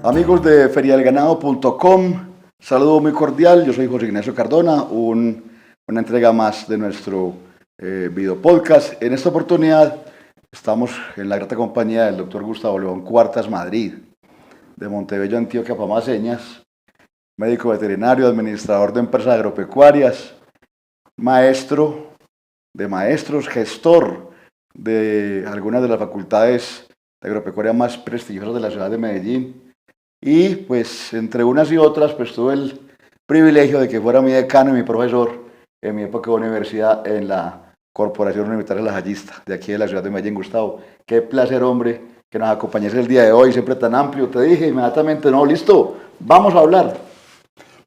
Amigos de feriadelganado.com, saludo muy cordial, yo soy José Ignacio Cardona, una entrega más de nuestro video podcast. En esta oportunidad estamos en la grata compañía del doctor Gustavo León Cuartas Madrid, de Montebello, Antioquia, Pamaseñas, médico veterinario, administrador de empresas agropecuarias, maestro de maestros, gestor de algunas de las facultades de agropecuaria más prestigiosas de la ciudad de Medellín. Y pues entre unas y otras pues tuve el privilegio de que fuera mi decano y mi profesor en mi época de universidad en la Corporación Universitaria Lasallista, de aquí de la ciudad de Medellín. Gustavo, qué placer, hombre, que nos acompañes el día de hoy, siempre tan amplio. Te dije inmediatamente, no, listo, vamos a hablar.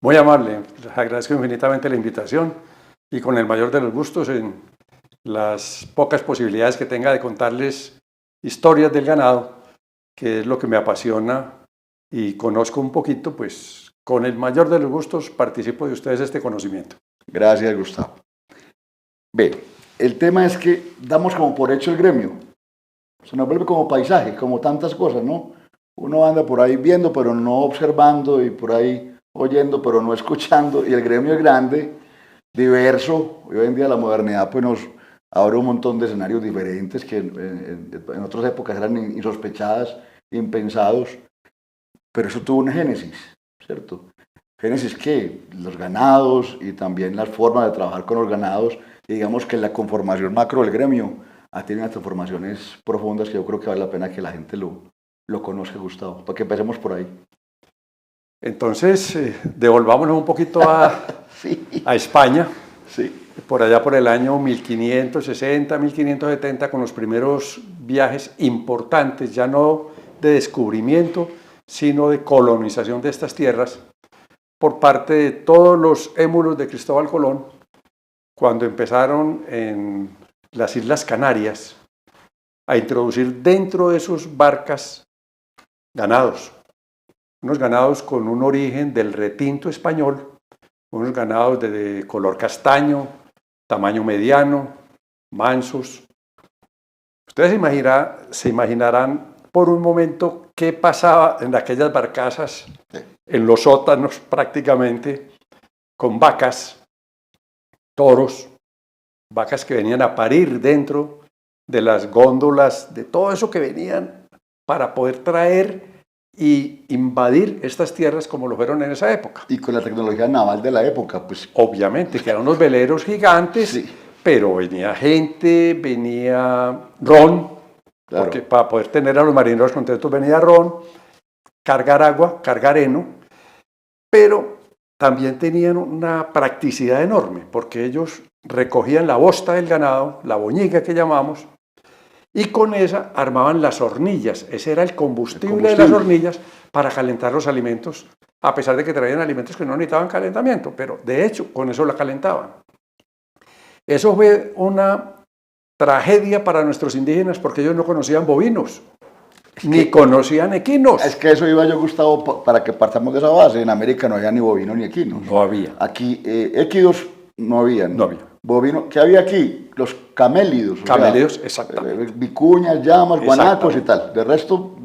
Muy amable, les agradezco infinitamente la invitación y con el mayor de los gustos en las pocas posibilidades que tenga de contarles historias del ganado, que es lo que me apasiona y conozco un poquito, pues con el mayor de los gustos participo de ustedes este conocimiento. Gracias, Gustavo. Ve, el tema es que damos como por hecho el gremio. Se nos vuelve como paisaje, como tantas cosas, ¿no? Uno anda por ahí viendo, pero no observando, y por ahí oyendo, pero no escuchando, y el gremio es grande, diverso. Hoy en día la modernidad pues nos abre un montón de escenarios diferentes que en otras épocas eran insospechadas, impensados. Pero eso tuvo una génesis, ¿cierto? Génesis que los ganados y también las formas de trabajar con los ganados, y digamos que la conformación macro del gremio ha tenido unas transformaciones profundas que yo creo que vale la pena que la gente lo conozca, Gustavo, para que empecemos por ahí. Entonces, devolvámonos un poquito sí. a España, sí. Por allá por el año 1560, 1570, con los primeros viajes importantes, ya no de descubrimiento, sino de colonización de estas tierras por parte de todos los émulos de Cristóbal Colón, cuando empezaron en las Islas Canarias a introducir dentro de sus barcas ganados, unos ganados con un origen del retinto español, unos ganados de color castaño, tamaño mediano, mansos. Ustedes se imaginarán por un momento qué pasaba en aquellas barcazas, en los sótanos prácticamente, con vacas, toros, vacas que venían a parir dentro de las góndolas, de todo eso que venían para poder traer y invadir estas tierras como lo fueron en esa época. Y con la tecnología naval de la época, pues. Obviamente, que eran unos veleros gigantes, sí. Pero venía gente, venía ron, claro. Porque para poder tener a los marineros contentos venía ron, cargar agua, cargar heno, pero también tenían una practicidad enorme, porque ellos recogían la bosta del ganado, la boñiga que llamamos, y con esa armaban las hornillas. Ese era el combustible de las hornillas para calentar los alimentos, a pesar de que traían alimentos que no necesitaban calentamiento, pero de hecho con eso la calentaban. Eso fue una tragedia para nuestros indígenas porque ellos no conocían bovinos, ni conocían equinos. Es que eso iba yo, Gustavo, para que partamos de esa base. En América no había ni bovinos ni equinos. No había. Aquí equidos no habían. No había. Bovino, ¿qué había aquí? Los camélidos. Camélidos, exactamente. Vicuñas, llamas, guanacos y tal. De resto,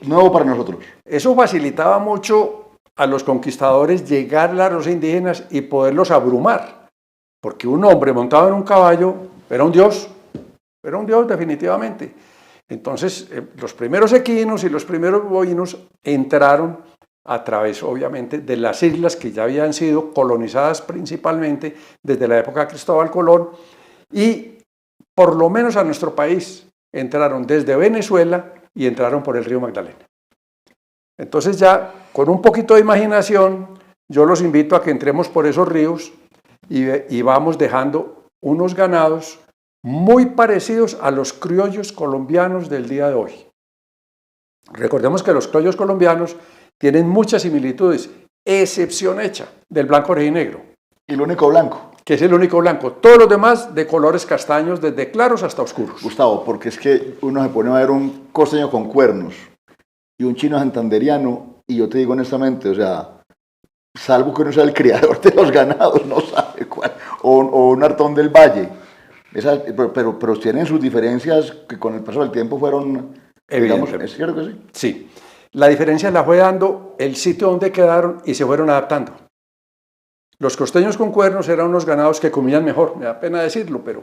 nuevo para nosotros. Eso facilitaba mucho a los conquistadores llegar a los indígenas y poderlos abrumar. Porque un hombre montado en un caballo era un dios definitivamente. Entonces, los primeros equinos y los primeros bovinos entraron a través, obviamente, de las islas que ya habían sido colonizadas principalmente desde la época de Cristóbal Colón, y por lo menos a nuestro país entraron desde Venezuela y entraron por el río Magdalena. Entonces ya, con un poquito de imaginación, yo los invito a que entremos por esos ríos y vamos dejando unos ganados muy parecidos a los criollos colombianos del día de hoy. Recordemos que los criollos colombianos tienen muchas similitudes, excepción hecha del blanco y negro. Y el único blanco. Que es el único blanco. Todos los demás de colores castaños, desde claros hasta oscuros. Gustavo, porque es que uno se pone a ver un costeño con cuernos y un chino santanderiano, y yo te digo honestamente, o sea, salvo que uno sea el criador de los ganados, no sabe cuál, o un Artón del Valle. Pero tienen sus diferencias que con el paso del tiempo fueron, digamos, ¿es cierto que sí? Sí. La diferencia la fue dando el sitio donde quedaron y se fueron adaptando. Los costeños con cuernos eran unos ganados que comían mejor, me da pena decirlo, pero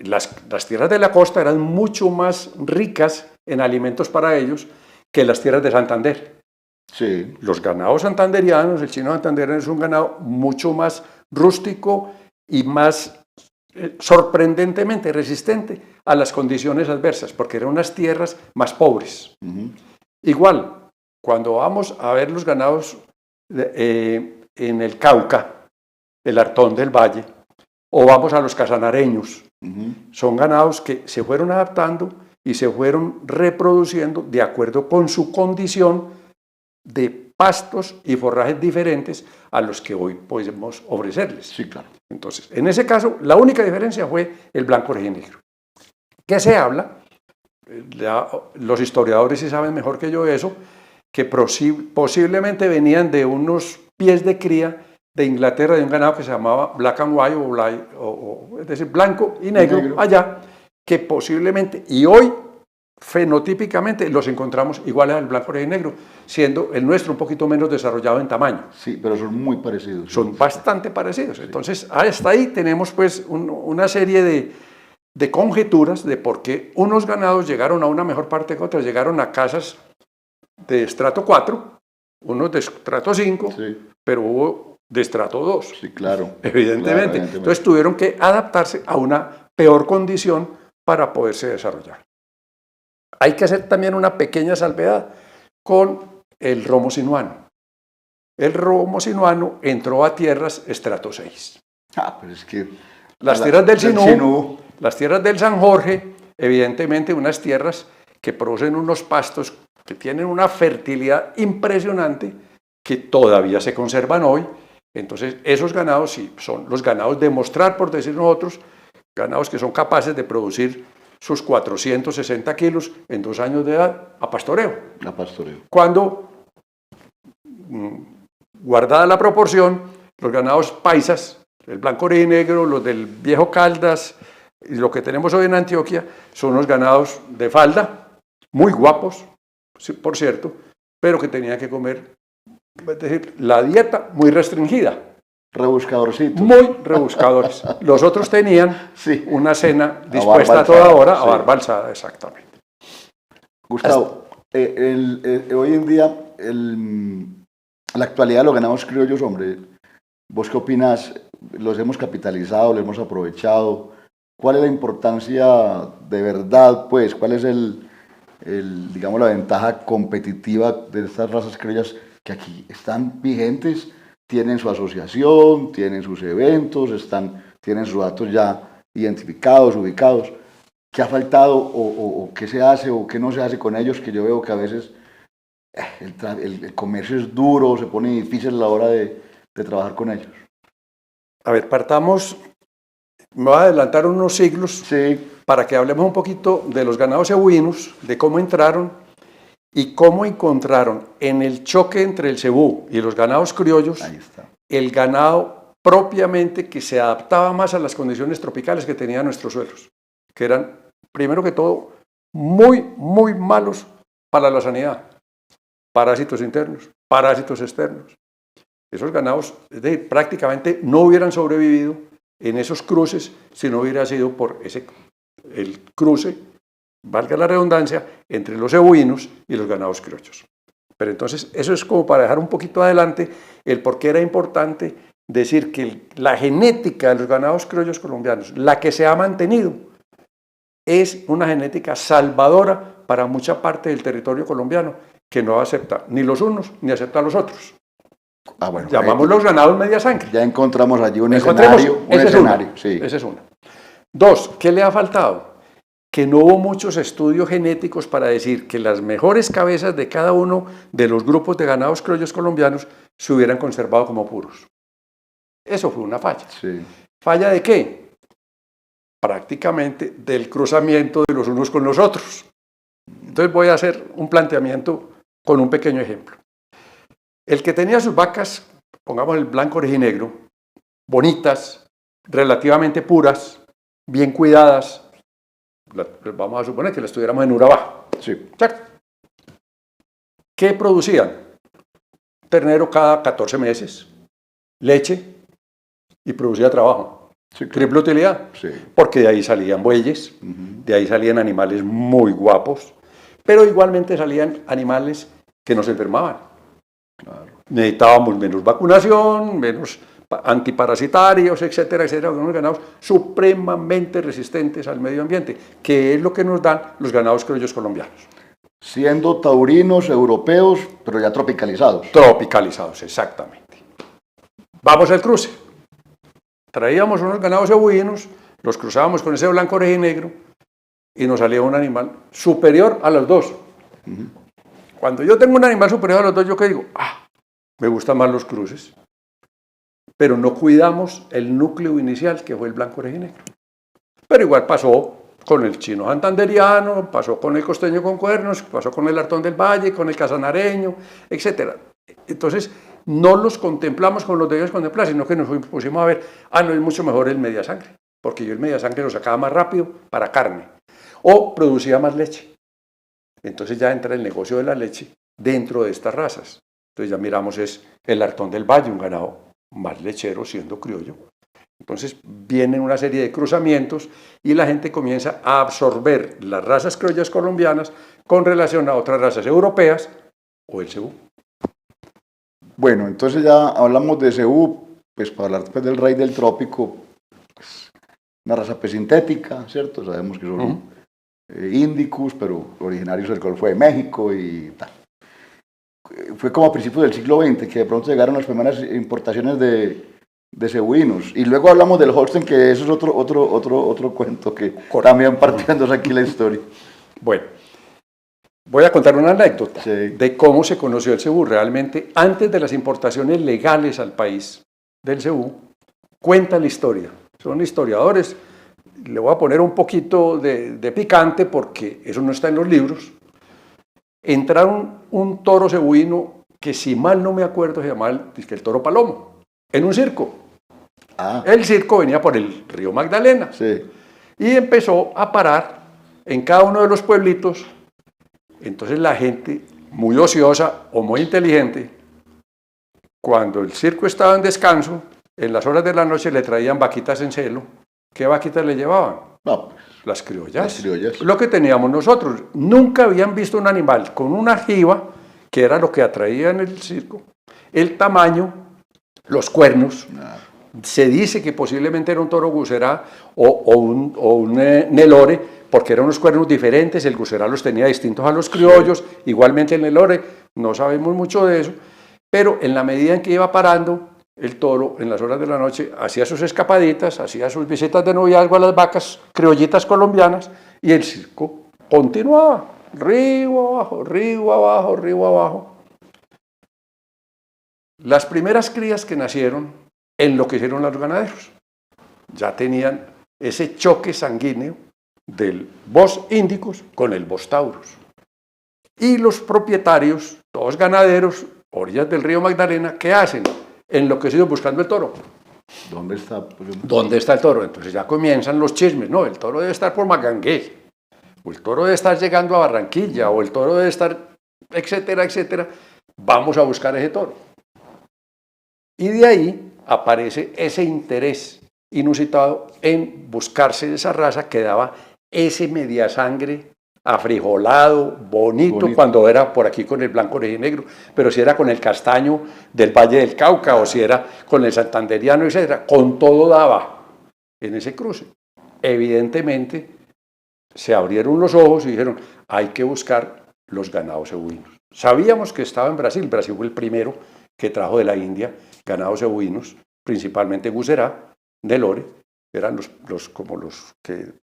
las tierras de la costa eran mucho más ricas en alimentos para ellos que las tierras de Santander. Sí. Los ganados santanderianos, el chino santandereano es un ganado mucho más rústico y más sorprendentemente resistente a las condiciones adversas, porque eran unas tierras más pobres. Igual, cuando vamos a ver los ganados en el Cauca, el Artón del Valle, o vamos a los casanareños, son ganados que se fueron adaptando y se fueron reproduciendo de acuerdo con su condición de pastos y forrajes diferentes a los que hoy podemos ofrecerles. Sí, claro. Entonces, en ese caso, la única diferencia fue el blanco rojinegro. ¿Qué se habla? Los historiadores sí saben mejor que yo eso, que posiblemente venían de unos pies de cría de Inglaterra, de un ganado que se llamaba Black and White, es decir, blanco y negro allá, que posiblemente, y hoy fenotípicamente los encontramos iguales al blanco y negro, siendo el nuestro un poquito menos desarrollado en tamaño. Sí, pero son muy parecidos. Son bastante parecidos. Sí. Entonces, hasta ahí tenemos pues una serie de conjeturas de por qué unos ganados llegaron a una mejor parte que otros, llegaron a casas de estrato 4, unos de estrato 5, sí, pero hubo de estrato 2. Sí, claro. Evidentemente. Entonces tuvieron que adaptarse a una peor condición para poderse desarrollar. Hay que hacer también una pequeña salvedad con el romo sinuano. El romo sinuano entró a tierras estrato 6. Pero es que las tierras del Sinú, las tierras del San Jorge, evidentemente unas tierras que producen unos pastos que tienen una fertilidad impresionante que todavía se conservan hoy. Entonces esos ganados sí son los ganados de mostrar, por decir nosotros, ganados que son capaces de producir sus 460 kilos en 2 años de edad a pastoreo. A pastoreo. Cuando, guardada la proporción, los ganados paisas, el blanco y negro, los del viejo Caldas y lo que tenemos hoy en Antioquia, son unos ganados de falda, muy guapos, por cierto, pero que tenían que comer, es decir, la dieta muy restringida. Rebuscadorcitos. Muy rebuscadores. Los otros tenían sí, una cena dispuesta a toda hora a barba alzada, exactamente. Gustavo, hoy en día, la actualidad de los ganados criollos, hombre, ¿vos qué opinas? ¿Los hemos capitalizado, los hemos aprovechado? ¿Cuál es la importancia de verdad, pues? ¿Cuál es digamos, la ventaja competitiva de estas razas criollas que aquí están vigentes? Tienen su asociación, tienen sus eventos, tienen sus datos ya identificados, ubicados. ¿Qué ha faltado o qué se hace o qué no se hace con ellos? Que yo veo que a veces el comercio es duro, se pone difícil a la hora de trabajar con ellos. A ver, partamos, me voy a adelantar unos siglos sí, para que hablemos un poquito de los ganados cebuinos, de cómo entraron y cómo encontraron en el choque entre el cebú y los ganados criollos el ganado propiamente que se adaptaba más a las condiciones tropicales que tenían nuestros suelos, que eran, primero que todo, muy, muy malos para la sanidad. Parásitos internos, parásitos externos. Esos ganados prácticamente no hubieran sobrevivido en esos cruces si no hubiera sido por el cruce, valga la redundancia, entre los cebuinos y los ganados criollos. Pero entonces eso es como para dejar un poquito adelante el por qué era importante decir que la genética de los ganados criollos colombianos, la que se ha mantenido, es una genética salvadora para mucha parte del territorio colombiano que no acepta ni los unos ni acepta a los otros. Bueno, llamamos los ganados media sangre. Ya encontramos allí un escenario. Esa es una. 2, ¿qué le ha faltado? Que no hubo muchos estudios genéticos para decir que las mejores cabezas de cada uno de los grupos de ganados criollos colombianos se hubieran conservado como puros. Eso fue una falla. Sí. ¿Falla de qué? Prácticamente del cruzamiento de los unos con los otros. Entonces voy a hacer un planteamiento con un pequeño ejemplo. El que tenía sus vacas, pongamos el blanco orejinegro, bonitas, relativamente puras, bien cuidadas, vamos a suponer que las tuviéramos en Urabá. Sí. ¿Qué producían? Ternero cada 14 meses, leche y producía trabajo. Sí, claro. Triple utilidad. Sí. Porque de ahí salían bueyes, de ahí salían animales muy guapos, pero igualmente salían animales que nos enfermaban. Claro. Necesitábamos menos vacunación, menos antiparasitarios, etcétera, etcétera, unos ganados supremamente resistentes al medio ambiente, que es lo que nos dan los ganados criollos colombianos. Siendo taurinos europeos, pero ya tropicalizados. Tropicalizados, exactamente. Vamos al cruce. Traíamos unos ganados cebuinos, los cruzábamos con ese blanco orejinegro y nos salía un animal superior a los dos. Cuando yo tengo un animal superior a los dos, ¿yo qué digo? Me gustan más los cruces. Pero no cuidamos el núcleo inicial, que fue el blanco orejinegro. Pero igual pasó con el chino santanderiano, pasó con el costeño con cuernos, pasó con el artón del valle, con el casanareño, etc. Entonces, no los contemplamos como los debíamos contemplar, sino que nos pusimos a ver, no es mucho mejor el media sangre, porque yo el media sangre lo sacaba más rápido para carne, o producía más leche. Entonces ya entra el negocio de la leche dentro de estas razas. Entonces ya miramos es el artón del valle, un ganado más lechero siendo criollo. Entonces vienen una serie de cruzamientos y la gente comienza a absorber las razas criollas colombianas con relación a otras razas europeas o el cebú. Bueno, entonces ya hablamos de cebú, pues para hablar después del rey del trópico, pues, una raza pues, sintética, ¿cierto? Sabemos que son índicos, pero originarios del Golfo de México y tal. Fue como a principios del siglo XX que de pronto llegaron las primeras importaciones de cebuinos. Y luego hablamos del Holstein, que eso es otro cuento que también partiendo aquí la historia. Bueno, voy a contar una anécdota de cómo se conoció el cebú. Realmente, antes de las importaciones legales al país del cebú, cuenta la historia. Son historiadores. Le voy a poner un poquito de picante porque eso no está en los libros. Entraron un toro cebuino que, si mal no me acuerdo, se llamaba el toro Palomo, en un circo. El circo venía por el río Magdalena y empezó a parar en cada uno de los pueblitos. Entonces la gente, muy ociosa o muy inteligente, cuando el circo estaba en descanso, en las horas de la noche le traían vaquitas en celo. ¿Qué vaquitas le llevaban? No, las criollas. Las criollas. Lo que teníamos nosotros. Nunca habían visto un animal con una jiba, que era lo que atraía en el circo, el tamaño, los cuernos. Se dice que posiblemente era un toro Gusera o un Nelore, porque eran unos cuernos diferentes. El Gusera los tenía distintos a los criollos, igualmente el Nelore, no sabemos mucho de eso, pero en la medida en que iba parando, el toro en las horas de la noche hacía sus escapaditas, hacía sus visitas de noviazgo a las vacas criollitas colombianas y el circo continuaba, río abajo, río abajo, río abajo. Las primeras crías que nacieron enloquecieron a los ganaderos. Ya tenían ese choque sanguíneo del Bos Indicus con el Bos Taurus. Y los propietarios, todos ganaderos, orillas del río Magdalena, ¿qué hacen? Enloquecidos buscando el toro. ¿Dónde está? ¿Dónde está el toro? Entonces ya comienzan los chismes. No, el toro debe estar por Magangué, o el toro debe estar llegando a Barranquilla, o el toro debe estar, etcétera, etcétera. Vamos a buscar ese toro. Y de ahí aparece ese interés inusitado en buscarse esa raza que daba ese media sangre afrijolado, bonito, cuando era por aquí con el blanco orejinegro, pero si era con el castaño del Valle del Cauca o si era con el santanderiano, etc., con todo daba en ese cruce. Evidentemente se abrieron los ojos y dijeron, hay que buscar los ganados cebuinos. Sabíamos que estaba en Brasil. Brasil fue el primero que trajo de la India ganados cebuinos, principalmente Gusera, Nelore, eran los que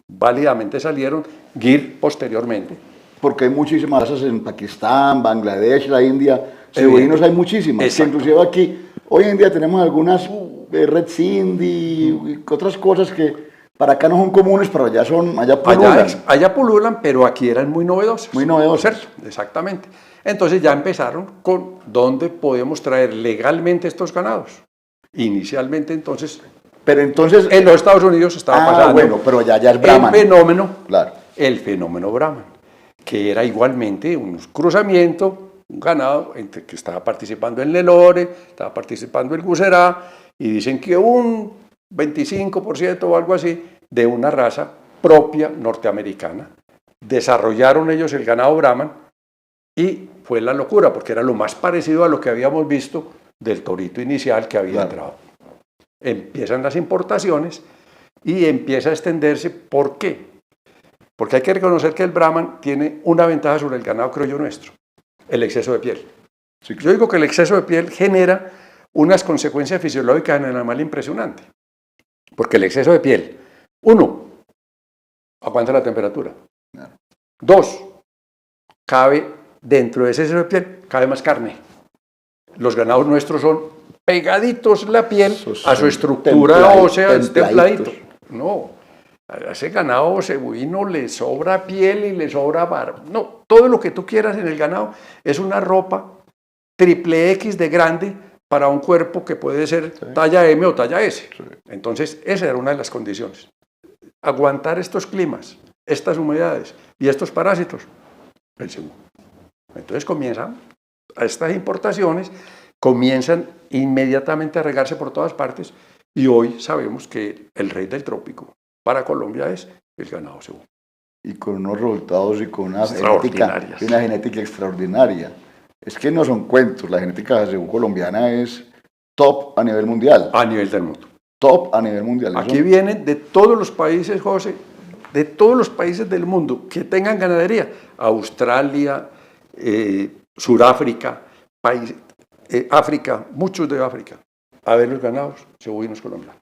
válidamente salieron, Gir posteriormente. Porque hay muchísimas razas en Pakistán, Bangladesh, la India, cebuinos hay muchísimas. Inclusive aquí, hoy en día tenemos algunas Red Cindy y otras cosas que para acá no son comunes, pero allá pululan. Allá pululan, pero aquí eran muy novedosas. Muy novedosas. ¿Cierto? Exactamente. Entonces ya empezaron con dónde podemos traer legalmente estos ganados. Inicialmente entonces... Pero entonces... En los Estados Unidos estaba pasando bueno, pero ya es Brahman. El fenómeno Brahman, que era igualmente un cruzamiento, un ganado entre que estaba participando el Nelore, estaba participando el Guserá, y dicen que un 25% o algo así de una raza propia norteamericana. Desarrollaron ellos el ganado Brahman y fue la locura, porque era lo más parecido a lo que habíamos visto del torito inicial que había entrado. Empiezan las importaciones y empieza a extenderse. ¿Por qué? Porque hay que reconocer que el Brahman tiene una ventaja sobre el ganado criollo nuestro, el exceso de piel. Sí, yo digo que el exceso de piel genera unas consecuencias fisiológicas en el animal impresionantes, porque el exceso de piel, uno, aguanta la temperatura. Dos, cabe dentro de ese exceso de piel, cabe más carne. Los ganados nuestros son pegaditos la piel a su estructura ósea, templadito. No, a ese ganado cebuino le sobra piel y le sobra barba. No, todo lo que tú quieras en el ganado es una ropa triple X de grande para un cuerpo que puede ser talla M o talla S. Entonces, esa era una de las condiciones. Aguantar estos climas, estas humedades y estos parásitos, el cebú. Entonces comienzan estas importaciones, comienzan inmediatamente a regarse por todas partes, y hoy sabemos que el rey del trópico para Colombia es el ganado cebú. Y con unos resultados y con una genética extraordinaria. Es que no son cuentos, la genética cebú colombiana es top a nivel mundial. A nivel del mundo. Top a nivel mundial. Aquí vienen de todos los países, José, de todos los países del mundo que tengan ganadería. Australia, Suráfrica, África, muchos de África, a ver los ganados cebuinos colombianos.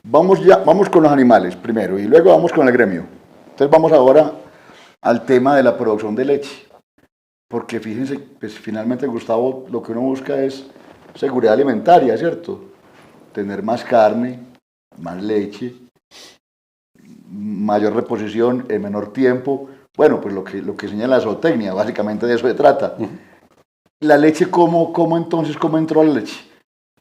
Vamos con los animales primero y luego vamos con el gremio. Entonces vamos ahora al tema de la producción de leche. Porque fíjense, pues finalmente, Gustavo, lo que uno busca es seguridad alimentaria, ¿cierto? Tener más carne, más leche, mayor reposición en menor tiempo. Bueno, pues lo que señala la zootecnia, básicamente de eso se trata. La leche, ¿cómo entró la leche?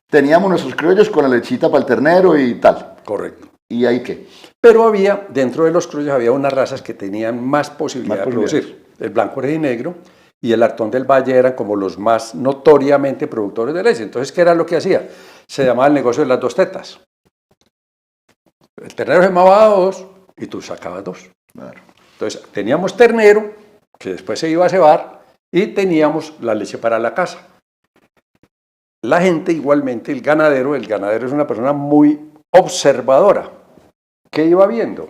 Teníamos nuestros criollos con la lechita para el ternero y tal. Correcto. ¿Y ahí qué? Pero había, dentro de los criollos, había unas razas que tenían más posibilidad de producir. El blanco y negro y el Artón del Valle eran como los más notoriamente productores de leche. Entonces, ¿qué era lo que hacía? Se llamaba el negocio de las dos tetas. El ternero se llamaba dos y tú sacabas dos. Claro. Entonces, teníamos ternero, que después se iba a cebar, y teníamos la leche para la casa. La gente igualmente, el ganadero es una persona muy observadora. ¿Qué iba viendo?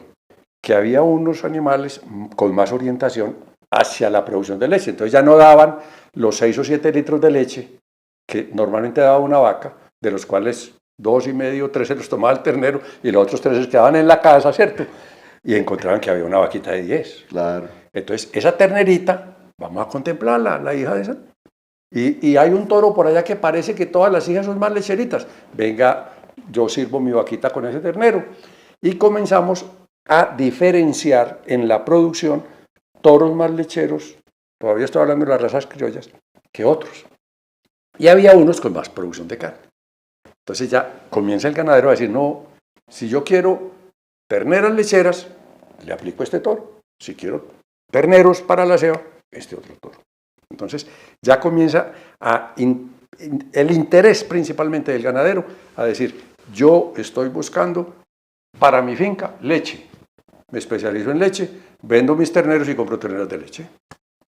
Que había unos animales con más orientación hacia la producción de leche. Entonces ya no daban los 6 o 7 litros de leche que normalmente daba una vaca, de los cuales 2,5, 3 se los tomaba el ternero y los otros 3 se quedaban en la casa, ¿cierto? Y encontraban que había una vaquita de 10. Claro. Entonces esa ternerita, vamos a contemplarla, la hija de esa. Y hay un toro por allá que parece que todas las hijas son más lecheritas. Venga, yo sirvo mi vaquita con ese ternero. Y comenzamos a diferenciar en la producción toros más lecheros, todavía estoy hablando de las razas criollas, que otros. Y había unos con más producción de carne. Entonces ya comienza el ganadero a decir, no, si yo quiero terneras lecheras, le aplico este toro. Si quiero terneros para la ceba, este otro toro. Entonces ya comienza el interés principalmente del ganadero a decir, yo estoy buscando para mi finca leche, me especializo en leche, vendo mis terneros y compro terneras de leche.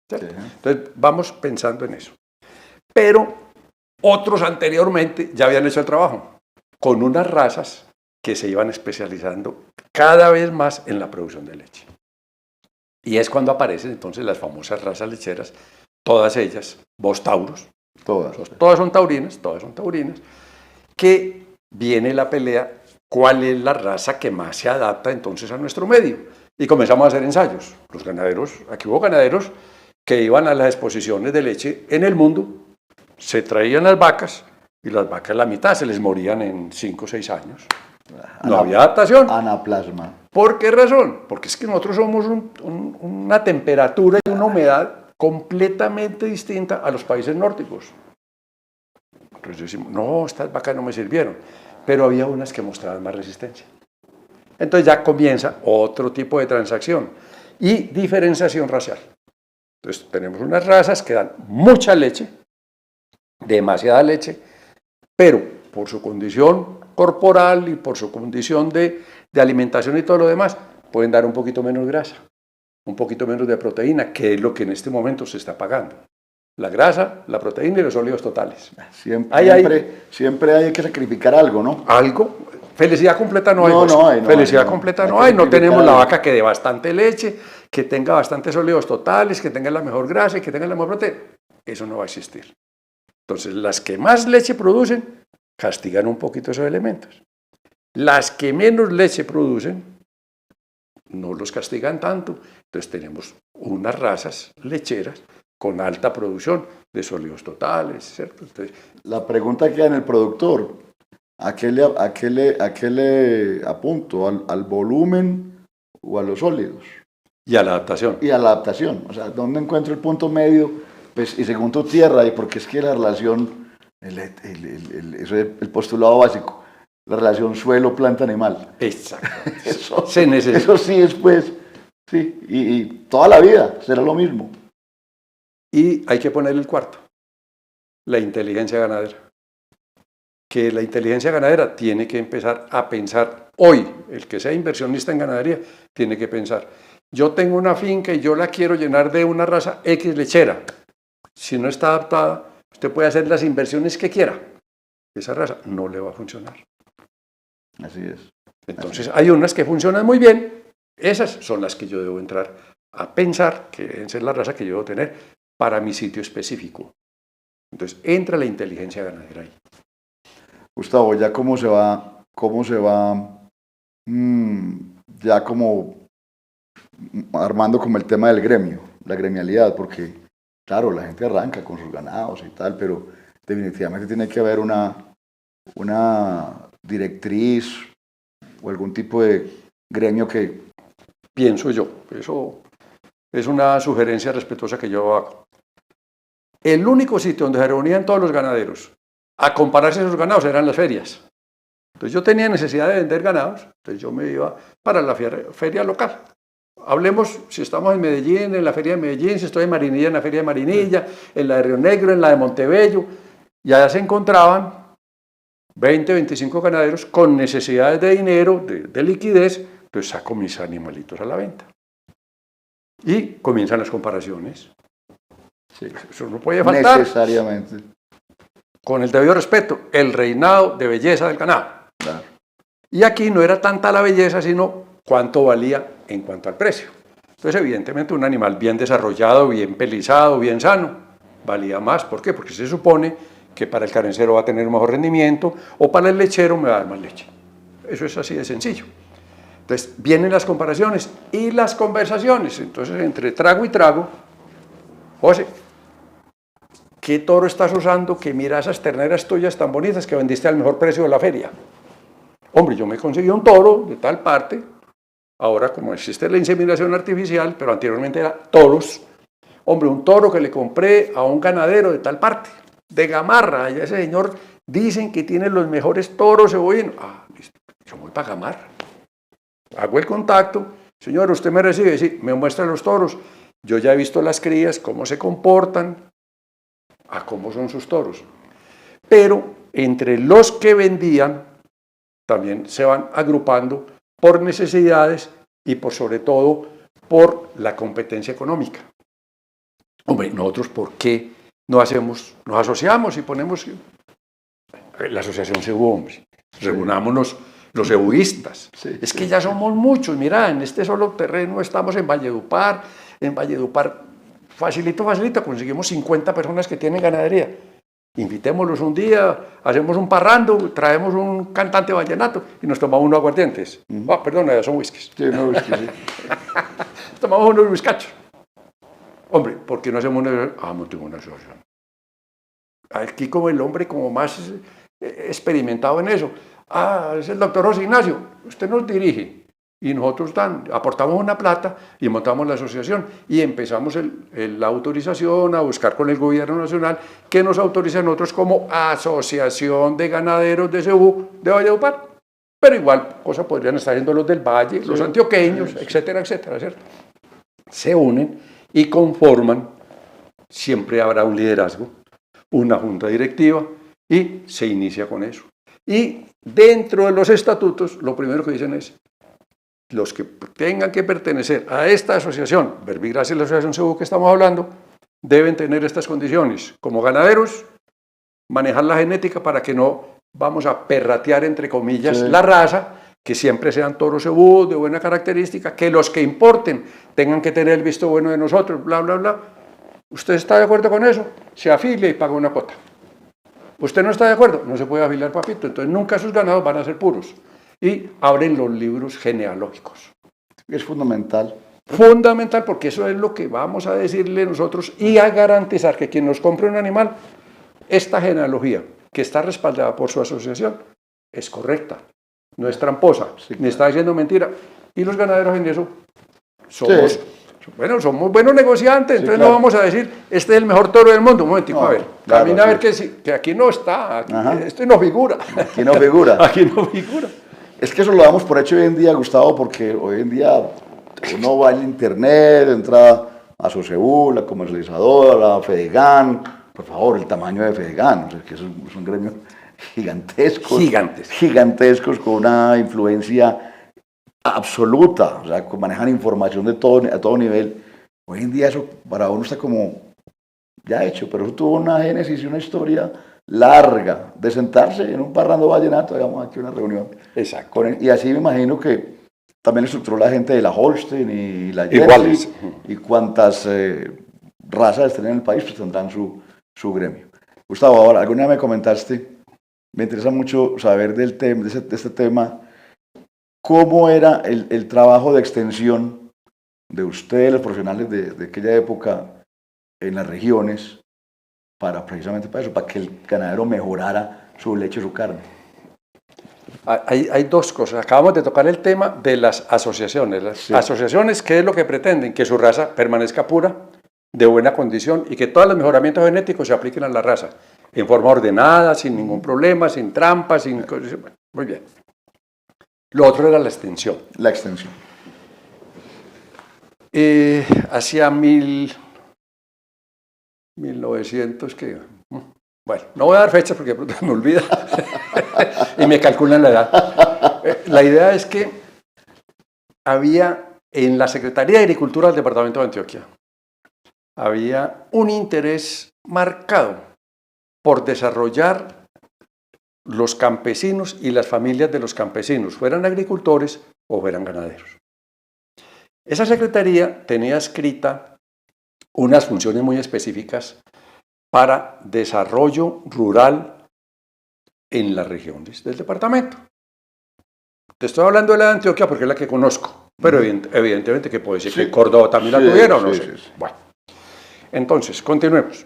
Sí. Entonces vamos pensando en eso. Pero otros anteriormente ya habían hecho el trabajo con unas razas que se iban especializando cada vez más en la producción de leche. Y es cuando aparecen entonces las famosas razas lecheras, todas ellas, Bos Tauros, todas son taurinas, que viene la pelea, ¿cuál es la raza que más se adapta entonces a nuestro medio? Y comenzamos a hacer ensayos. Los ganaderos, aquí hubo ganaderos que iban a las exposiciones de leche en el mundo, se traían las vacas y las vacas la mitad se les morían en 5 o 6 años. No había adaptación. Anaplasma. ¿Por qué razón? Porque es que nosotros somos una temperatura y una humedad completamente distinta a los países nórdicos. Entonces decimos, no, estas vacas no me sirvieron, pero había unas que mostraban más resistencia. Entonces ya comienza otro tipo de transacción y diferenciación racial. Entonces tenemos unas razas que dan mucha leche, demasiada leche, pero por su condición corporal y por su condición de alimentación y todo lo demás, pueden dar un poquito menos grasa, un poquito menos de proteína, que es lo que en este momento se está pagando. La grasa, la proteína y los sólidos totales. Siempre hay que sacrificar algo, ¿no? Algo. Felicidad completa no hay. Felicidad completa no hay. hay. No tenemos la vaca que dé bastante leche, que tenga bastantes sólidos totales, que tenga la mejor grasa y que tenga la mejor proteína. Eso no va a existir. Entonces, las que más leche producen, castigan un poquito esos elementos. Las que menos leche producen, no los castigan tanto. Entonces, tenemos unas razas lecheras con alta producción de sólidos totales, ¿cierto? Entonces, la pregunta queda en el productor. ¿A qué le apunto? ¿Al volumen o a los sólidos? Y a la adaptación. Y a la adaptación. O sea, ¿dónde encuentro el punto medio? Pues, y según tu tierra, y porque es que la relación, eso es el postulado básico, la relación suelo-planta-animal. Exacto. Eso sí es pues, sí, y toda la vida será lo mismo. Y hay que poner el cuarto, la inteligencia ganadera. Que la inteligencia ganadera tiene que empezar a pensar hoy, el que sea inversionista en ganadería, tiene que pensar, yo tengo una finca y yo la quiero llenar de una raza X lechera. Si no está adaptada, usted puede hacer las inversiones que quiera. Esa raza no le va a funcionar. Así es. Entonces hay unas que funcionan muy bien, esas son las que yo debo entrar a pensar que deben ser la raza que yo debo tener para mi sitio específico. Entonces entra la inteligencia ganadera ahí. Gustavo, ya cómo se va ya como armando como el tema del gremio, la gremialidad, porque claro, la gente arranca con sus ganados y tal, pero definitivamente tiene que haber una directriz o algún tipo de gremio que... Pienso yo, eso es una sugerencia respetuosa que yo hago. El único sitio donde se reunían todos los ganaderos a compararse esos ganados eran las ferias. Entonces yo tenía necesidad de vender ganados, entonces yo me iba para la feria local. Hablemos si estamos en Medellín, en la feria de Medellín, si estoy en Marinilla, en la feria de Marinilla, en la de Río Negro, en la de Montebello, y allá se encontraban 20, 25 ganaderos con necesidades de dinero, de liquidez, entonces saco mis animalitos a la venta. Y comienzan las comparaciones. Sí. Eso no puede faltar. Necesariamente. Con el debido respeto, el reinado de belleza del ganado. Claro. Y aquí no era tanta la belleza, sino cuánto valía en cuanto al precio. Entonces, evidentemente, un animal bien desarrollado, bien pelizado, bien sano, valía más. ¿Por qué? Porque se supone que para el carnicero va a tener un mejor rendimiento o para el lechero me va a dar más leche. Eso es así de sencillo. Entonces, vienen las comparaciones y las conversaciones. Entonces, entre trago y trago, José, ¿qué toro estás usando que mira esas terneras tuyas tan bonitas que vendiste al mejor precio de la feria? Hombre, yo me conseguí un toro de tal parte, ahora como existe la inseminación artificial, pero anteriormente era toros. Hombre, un toro que le compré a un ganadero de tal parte, de Gamarra, y ese señor dicen que tiene los mejores toros cebollinos. Ah, listo, yo voy para Gamarra. Hago el contacto, señor, ¿usted me recibe? Sí, me muestra los toros. Yo ya he visto las crías, cómo se comportan, a cómo son sus toros. Pero entre los que vendían, también se van agrupando por necesidades y por sobre todo por la competencia económica. Hombre, nosotros ¿por qué no hacemos, nos asociamos y ponemos la asociación CEBU, hombre? Reunámonos los egoístas. Sí, es que ya somos muchos, mira, en este solo terreno estamos en Valledupar, facilito, conseguimos 50 personas que tienen ganadería. Invitémoslos un día, hacemos un parrando, traemos un cantante vallenato y nos tomamos unos aguardientes. Perdón, ya son whiskies. Sí, no, whisky, sí. Tomamos unos whiskachos. Hombre, ¿por qué no hacemos una? Tengo una asociación. Aquí como el hombre como más experimentado en eso. Es el doctor José Ignacio, usted nos dirige. Y nosotros aportamos una plata y montamos la asociación y empezamos la autorización a buscar con el gobierno nacional que nos autorice a nosotros como asociación de ganaderos de CEBU de Valledupar. Pero igual, cosas podrían estar haciendo los del Valle, los antioqueños, etcétera, etcétera, ¿cierto? Se unen y conforman siempre habrá un liderazgo, una junta directiva y se inicia con eso. Y dentro de los estatutos, lo primero que dicen es, los que tengan que pertenecer a esta asociación, verbigracia y la asociación CEBU que estamos hablando, deben tener estas condiciones. Como ganaderos, manejar la genética para que no vamos a perratear, entre comillas, la raza, que siempre sean toros CEBU de buena característica, que los que importen tengan que tener el visto bueno de nosotros, bla, bla, bla. ¿Usted está de acuerdo con eso? Se afilia y paga una cuota. ¿Usted no está de acuerdo? No se puede afiliar, papito. Entonces nunca sus ganados van a ser puros. Y abren los libros genealógicos. Es fundamental. Fundamental, porque eso es lo que vamos a decirle nosotros y a garantizar que quien nos compre un animal, esta genealogía que está respaldada por su asociación es correcta, no es tramposa, ni está diciendo mentira. Y los ganaderos en eso somos, bueno, somos buenos negociantes, entonces no vamos a decir, este es el mejor toro del mundo. Un momentico, a ver, camina a ver que aquí no está, aquí, esto no figura. Aquí no figura. Aquí no figura. Es que eso lo damos por hecho hoy en día, Gustavo, porque hoy en día uno va en internet, entra a SOCEBU, la comercializadora, Fedegan, por favor, el tamaño de Fedegan, o sea, que es un gremio gigantesco. Gigantescos, con una influencia absoluta, o sea, manejan información de a todo nivel. Hoy en día eso para uno está como ya hecho, pero eso tuvo una génesis y una historia larga de sentarse en un parrando vallenato, digamos, aquí una reunión. Exacto. Y así me imagino que también estructuró la gente de la Holstein y la Jersey, y cuantas razas estén en el país, pues tendrán su gremio. Gustavo, ahora, alguna vez me comentaste, me interesa mucho saber del tema, de este tema, cómo era el trabajo de extensión de ustedes, los profesionales de aquella época, en las regiones, precisamente para eso, para que el ganadero mejorara su leche y su carne. Hay dos cosas. Acabamos de tocar el tema de las asociaciones. Las asociaciones, ¿qué es lo que pretenden? Que su raza permanezca pura, de buena condición y que todos los mejoramientos genéticos se apliquen a la raza, en forma ordenada, sin ningún problema, sin trampas, sin... Muy bien. Lo otro era la extensión. La extensión. Hacia 1900, que... Bueno, no voy a dar fechas porque de pronto me olvida y me calculan la edad. La idea es que había en la Secretaría de Agricultura del Departamento de Antioquia, había un interés marcado por desarrollar los campesinos y las familias de los campesinos, fueran agricultores o fueran ganaderos. Esa secretaría tenía escrita unas funciones muy específicas para desarrollo rural en las regiones del departamento. Te estoy hablando de la de Antioquia porque es la que conozco, pero evidentemente que puede ser que Córdoba también la tuviera o no sé. Bueno, entonces, continuemos.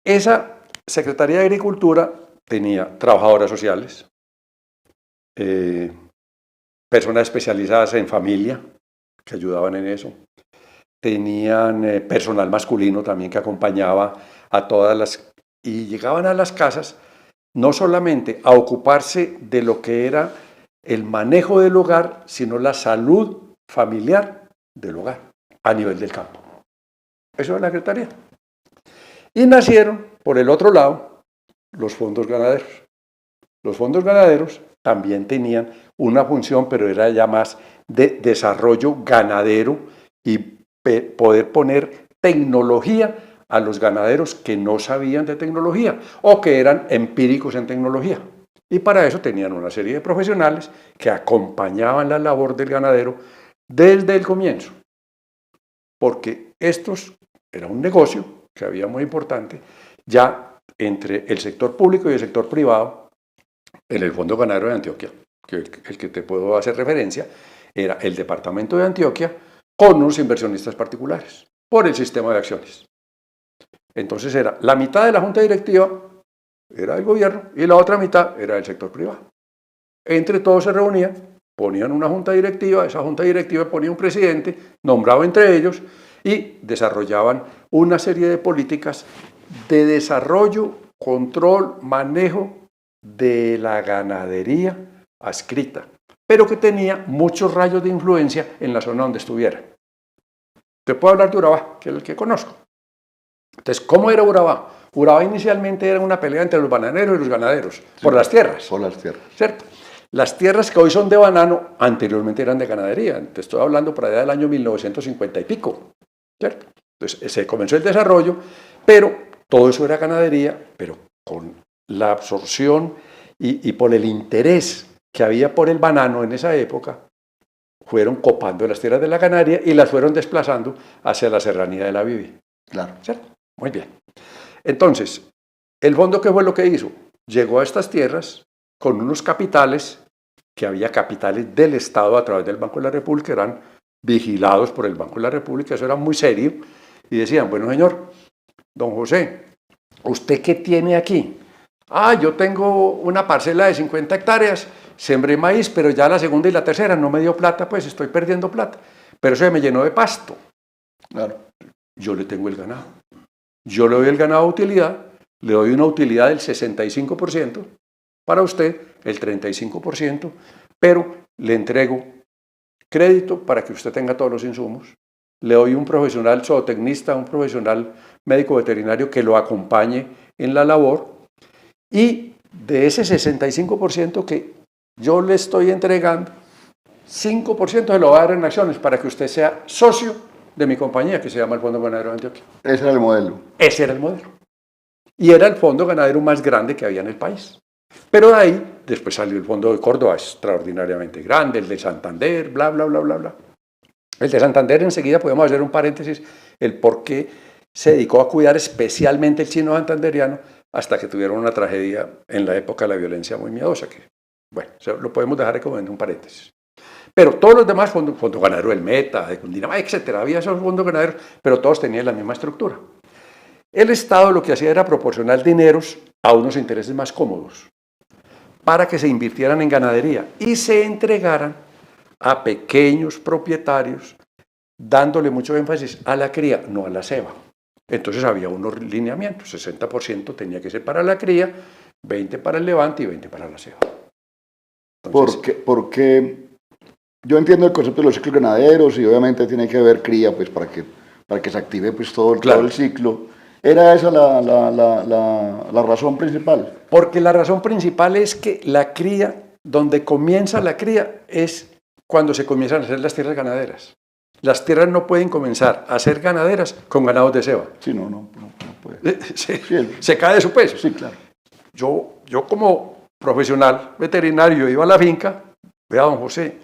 Esa Secretaría de Agricultura tenía trabajadoras sociales, personas especializadas en familia que ayudaban en eso, tenían personal masculino también que acompañaba a todas las... y llegaban a las casas no solamente a ocuparse de lo que era el manejo del hogar, sino la salud familiar del hogar a nivel del campo. Eso es la secretaría. Y nacieron, por el otro lado, los fondos ganaderos. Los fondos ganaderos también tenían una función, pero era ya más de desarrollo ganadero y poder poner tecnología a los ganaderos que no sabían de tecnología o que eran empíricos en tecnología. Y para eso tenían una serie de profesionales que acompañaban la labor del ganadero desde el comienzo. Porque estos era un negocio que había muy importante ya entre el sector público y el sector privado en el Fondo Ganadero de Antioquia, que el que te puedo hacer referencia era el departamento de Antioquia con unos inversionistas particulares por el sistema de acciones. Entonces era la mitad de la junta directiva era del gobierno y la otra mitad era del sector privado. Entre todos se reunían, ponían una junta directiva, esa junta directiva ponía un presidente, nombrado entre ellos y desarrollaban una serie de políticas de desarrollo, control, manejo de la ganadería adscrita, pero que tenía muchos rayos de influencia en la zona donde estuviera. Te puedo hablar de Urabá, que es el que conozco. Entonces, ¿cómo era Urabá? Urabá inicialmente era una pelea entre los bananeros y los ganaderos, por las tierras. Por las tierras. ¿Cierto? Las tierras que hoy son de banano, anteriormente eran de ganadería. Te estoy hablando por allá del año 1950 y pico. ¿Cierto? Entonces, se comenzó el desarrollo, pero todo eso era ganadería, pero con la absorción y por el interés que había por el banano en esa época, fueron copando las tierras de la ganadería y las fueron desplazando hacia la serranía de la Bibi. Claro. ¿Cierto? Muy bien. Entonces, el fondo, ¿qué fue lo que hizo? Llegó a estas tierras con unos capitales, que había capitales del Estado a través del Banco de la República, eran vigilados por el Banco de la República, eso era muy serio, y decían, bueno señor, don José, ¿usted qué tiene aquí? Ah, yo tengo una parcela de 50 hectáreas, sembré maíz, pero ya la segunda y la tercera no me dio plata, pues estoy perdiendo plata, pero eso me llenó de pasto. Claro. Yo le tengo el ganado. Yo le doy el ganado a utilidad, le doy una utilidad del 65%, para usted el 35%, pero le entrego crédito para que usted tenga todos los insumos, le doy un profesional zootecnista, un profesional médico veterinario que lo acompañe en la labor, y de ese 65% que yo le estoy entregando, 5% se lo va a dar en acciones para que usted sea socio de mi compañía, que se llama el Fondo Ganadero de Antioquia. Ese era el modelo. Ese era el modelo. Y era el fondo ganadero más grande que había en el país. Pero de ahí, después salió el Fondo de Córdoba, extraordinariamente grande, el de Santander, bla, bla, bla, bla, bla. El de Santander, enseguida podemos hacer un paréntesis, el por qué se dedicó a cuidar especialmente el chino santanderiano hasta que tuvieron una tragedia en la época de la violencia muy miedosa, que, bueno, lo podemos dejar como en un paréntesis. Pero todos los demás, fondo ganadero del Meta, de Cundinamarca, etcétera, había esos fondos ganaderos, pero todos tenían la misma estructura. El Estado lo que hacía era proporcionar dineros a unos intereses más cómodos para que se invirtieran en ganadería y se entregaran a pequeños propietarios, dándole mucho énfasis a la cría, no a la ceba. Entonces había unos lineamientos, 60% tenía que ser para la cría, 20% para el levante y 20% para la ceba. Entonces, porque yo entiendo el concepto de los ciclos ganaderos y obviamente tiene que haber cría pues para que se active pues todo el ciclo. ¿Era esa la razón principal? Porque la razón principal es que la cría, donde comienza la cría, es cuando se comienzan a hacer las tierras ganaderas. Las tierras no pueden comenzar a ser ganaderas con ganados de ceba. Sí, no puede. Se cae de su peso. Sí, claro. Yo como profesional veterinario iba a la finca, vea don José,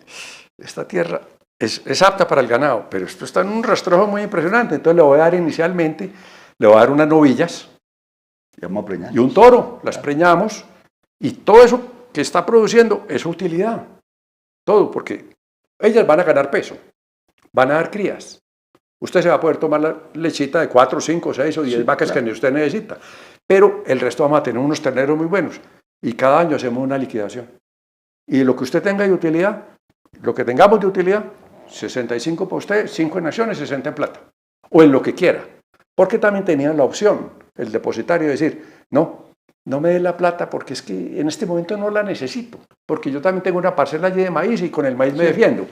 esta tierra es apta para el ganado, pero esto está en un rastrojo muy impresionante, entonces le voy a dar inicialmente, le voy a dar unas novillas y un toro, las preñamos, y todo eso que está produciendo es utilidad. Todo, porque ellas van a ganar peso, van a dar crías. Usted se va a poder tomar la lechita de 4, 5, 6 o 10 vacas que usted necesita, pero el resto vamos a tener unos terneros muy buenos, y cada año hacemos una liquidación. Y lo que usted tenga de utilidad, lo que tengamos de utilidad, 65 para usted, 5 en acciones, 60 en plata, o en lo que quiera. Porque también tenían la opción, el depositario, de decir, no me dé la plata porque es que en este momento no la necesito, porque yo también tengo una parcela allí de maíz y con el maíz me defiendo.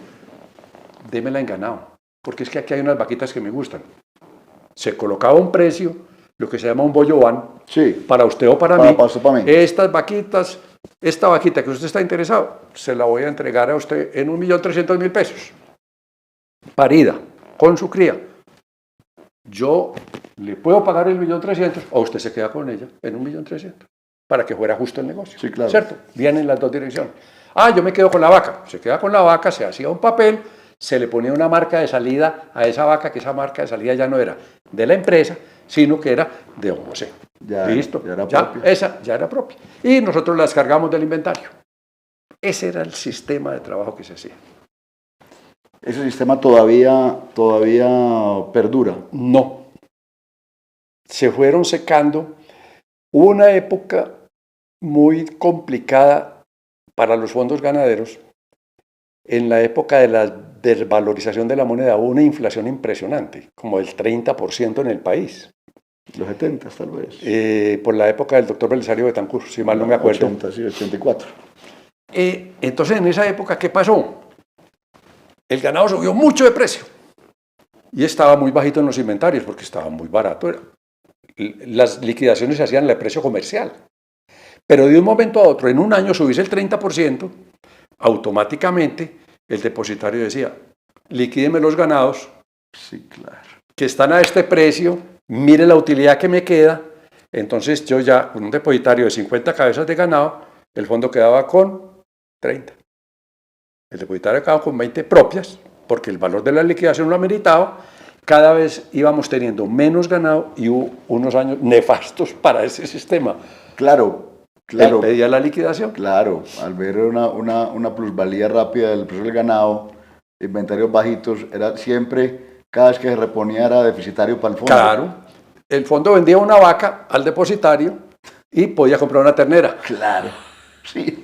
Démela en ganado, porque es que aquí hay unas vaquitas que me gustan. Se colocaba un precio, lo que se llama un bollobán, para usted o para mí. Estas vaquitas, esta vaquita que usted está interesado, se la voy a entregar a usted en 1.300.000 pesos. Parida, con su cría. Yo le puedo pagar el 1.300.000 o usted se queda con ella en 1.300.000 para que fuera justo el negocio. Sí, claro. ¿Cierto? Vienen las dos direcciones. Ah, yo me quedo con la vaca. Se queda con la vaca, se hacía un papel, se le ponía una marca de salida a esa vaca, que esa marca de salida ya no era de la empresa, sino que era de don José. Listo. Ya era propia. Esa ya era propia. Y nosotros la descargamos del inventario. Ese era el sistema de trabajo que se hacía. ¿Ese sistema todavía perdura? No. Se fueron secando. Hubo una época muy complicada para los fondos ganaderos. En la época de la desvalorización de la moneda hubo una inflación impresionante, como del 30% en el país. Los 70 tal vez. Por la época del doctor Belisario Betancur, si mal no me acuerdo. 80, sí, 84. Entonces, en esa época, ¿qué pasó? El ganado subió mucho de precio y estaba muy bajito en los inventarios porque estaba muy barato. las liquidaciones se hacían al precio comercial. Pero de un momento a otro, en un año subís el 30%, automáticamente el depositario decía, liquídeme los ganados, Sí, claro. que están a este precio, mire la utilidad que me queda. Entonces yo ya, con un depositario de 50 cabezas de ganado, el fondo quedaba con 30. El depositario quedaba con 20 propias, porque el valor de la liquidación lo ameritaba. Cada vez íbamos teniendo menos ganado y hubo unos años nefastos para ese sistema. Claro, Él claro. pedía la liquidación. Claro, al ver una plusvalía rápida del precio del ganado, inventarios bajitos, era siempre, cada vez que se reponía era deficitario para el fondo. Claro, el fondo vendía una vaca al depositario y podía comprar una ternera. Claro, sí.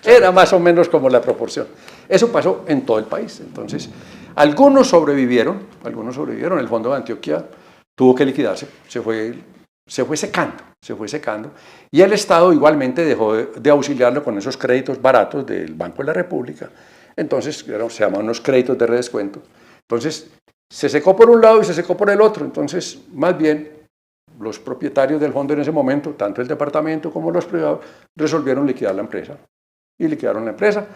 Era más o menos como la proporción. Eso pasó en todo el país. Entonces, algunos sobrevivieron, el Fondo de Antioquia tuvo que liquidarse, se fue secando. Y el Estado igualmente dejó de auxiliarlo con esos créditos baratos del Banco de la República. Entonces, se llaman unos créditos de redescuento. Entonces, se secó por un lado y se secó por el otro. Entonces, más bien, los propietarios del fondo en ese momento, tanto el departamento como los privados, resolvieron liquidar la empresa. Y liquidaron la empresa,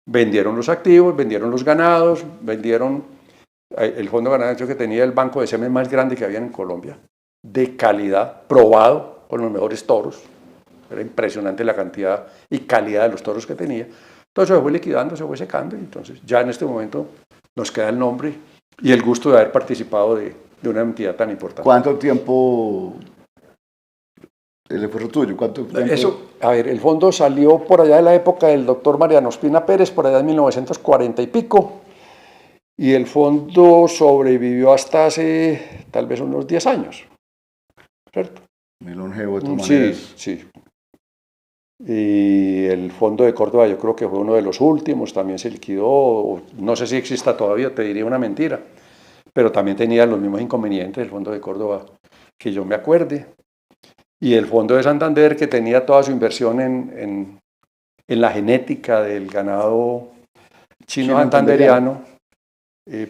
vendieron los activos, vendieron los ganados, vendieron el fondo ganadero que tenía el banco de semen más grande que había en Colombia, de calidad, probado con los mejores toros. Era impresionante la cantidad y calidad de los toros que tenía. Entonces se fue liquidando, se fue secando y entonces ya en este momento nos queda el nombre y el gusto de haber participado de una entidad tan importante. ¿Cuánto tiempo el esfuerzo tuyo? ¿Cuánto tiempo? Eso, a ver, el fondo salió por allá de la época del doctor Mariano Ospina Pérez, por allá en 1940 y pico, y el fondo sobrevivió hasta hace tal vez unos 10 años, ¿cierto? Muy longevo de todas maneras. Sí. Y el fondo de Córdoba yo creo que fue uno de los últimos, también se liquidó, no sé si exista todavía, te diría una mentira, pero también tenía los mismos inconvenientes el fondo de Córdoba que yo me acuerde. Y el fondo de Santander, que tenía toda su inversión en la genética del ganado chino santanderiano,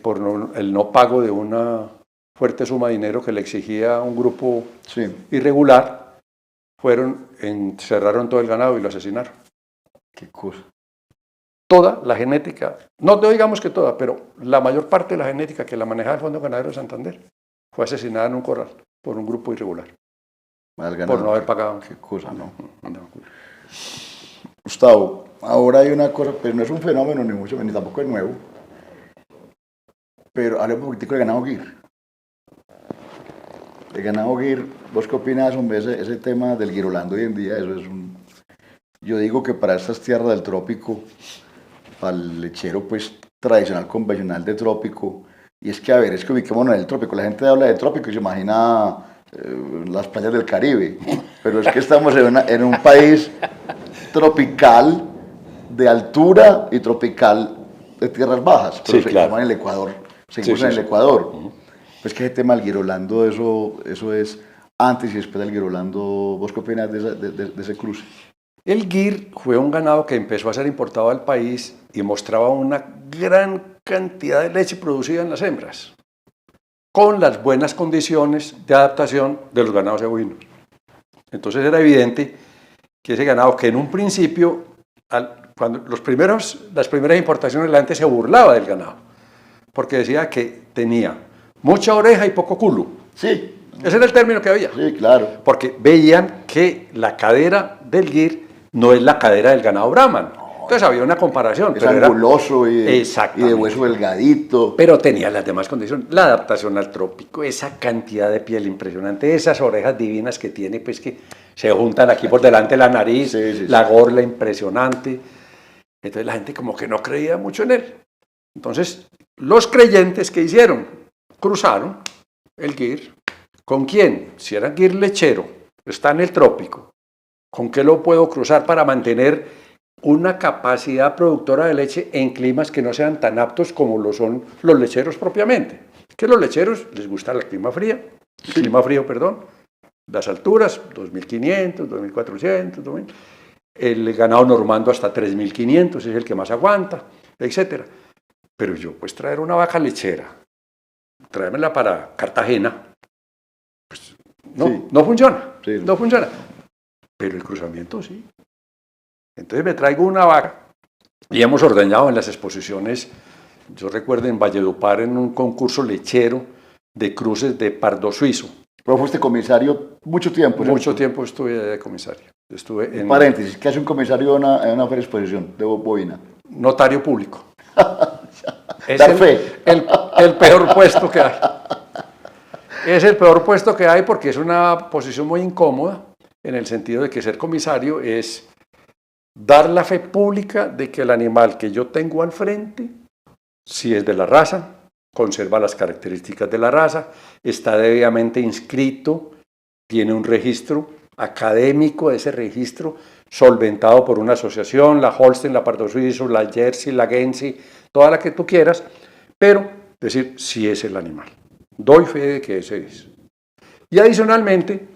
por el no pago de una fuerte suma de dinero que le exigía un grupo irregular, encerraron todo el ganado y lo asesinaron. Qué cosa. Toda la genética, no digamos que toda, pero la mayor parte de la genética que la manejaba el Fondo Ganadero de Santander fue asesinada en un corral por un grupo irregular. Por no haber pagado. Qué cosa, ¿no? Gustavo, ahora hay una cosa, pero no es un fenómeno ni mucho, ni tampoco es nuevo, pero hablemos un poquitico del ganado Gir. El ganado Gir, ¿vos qué opinas, hombre, ese tema del girolando hoy en día? Eso es yo digo que para estas tierras del trópico, para el lechero pues tradicional, convencional de trópico, y es que, a ver, es que ubiquémonos en el trópico, la gente habla de trópico y se imagina las playas del Caribe, pero es que estamos en un país tropical de altura y tropical de tierras bajas, pero se llama el Ecuador, seguimos en el Ecuador. Pues que ese tema del girolando, eso es antes y después del girolando. ¿Vos qué opinas de ese cruce? El Gir fue un ganado que empezó a ser importado al país y mostraba una gran cantidad de leche producida en las hembras, con las buenas condiciones de adaptación de los ganados equinos. Entonces era evidente que ese ganado, que en un principio, cuando las primeras importaciones, la gente se burlaba del ganado, porque decía que tenía mucha oreja y poco culo. Sí. Ese era el término que había. Sí, claro. Porque veían que la cadera del Gir no es la cadera del ganado Brahman. Entonces había una comparación. Es anguloso y de hueso delgadito. Pero tenía las demás condiciones. La adaptación al trópico, esa cantidad de piel impresionante, esas orejas divinas que tiene, pues que se juntan aquí por delante de la nariz, la gorla impresionante. Entonces la gente como que no creía mucho en él. Entonces los creyentes, ¿qué hicieron? Cruzaron el Gir. ¿Con quién? Si era Gir lechero, está en el trópico, ¿con qué lo puedo cruzar para mantener una capacidad productora de leche en climas que no sean tan aptos como lo son los lecheros propiamente? Que los lecheros les gusta el clima frío, las alturas, 2.500, 2.400, 2.000, el ganado normando hasta 3.500, es el que más aguanta, etc. Pero yo, pues traer una vaca lechera, tráemela para Cartagena, pues No, Sí. no funciona, Sí. no funciona. Pero el cruzamiento sí. Entonces me traigo una vaca y hemos ordeñado en las exposiciones, yo recuerdo en Valledupar en un concurso lechero de cruces de pardo suizo. Pero fuiste comisario mucho tiempo, ¿cierto? Mucho tiempo estuve de comisario. Estuve en Paréntesis, ¿qué hace un comisario en una feria de exposición de bovina? notario público. Es Dar fe. el peor puesto que hay. Es el peor puesto que hay porque es una posición muy incómoda en el sentido de que ser comisario es dar la fe pública de que el animal que yo tengo al frente, si es de la raza, conserva las características de la raza, está debidamente inscrito, tiene un registro académico, ese registro solventado por una asociación, la Holstein, la Pardo Suizo, la Jersey, la Guernsey, toda la que tú quieras, pero decir si es el animal. Doy fe de que ese es. Y adicionalmente,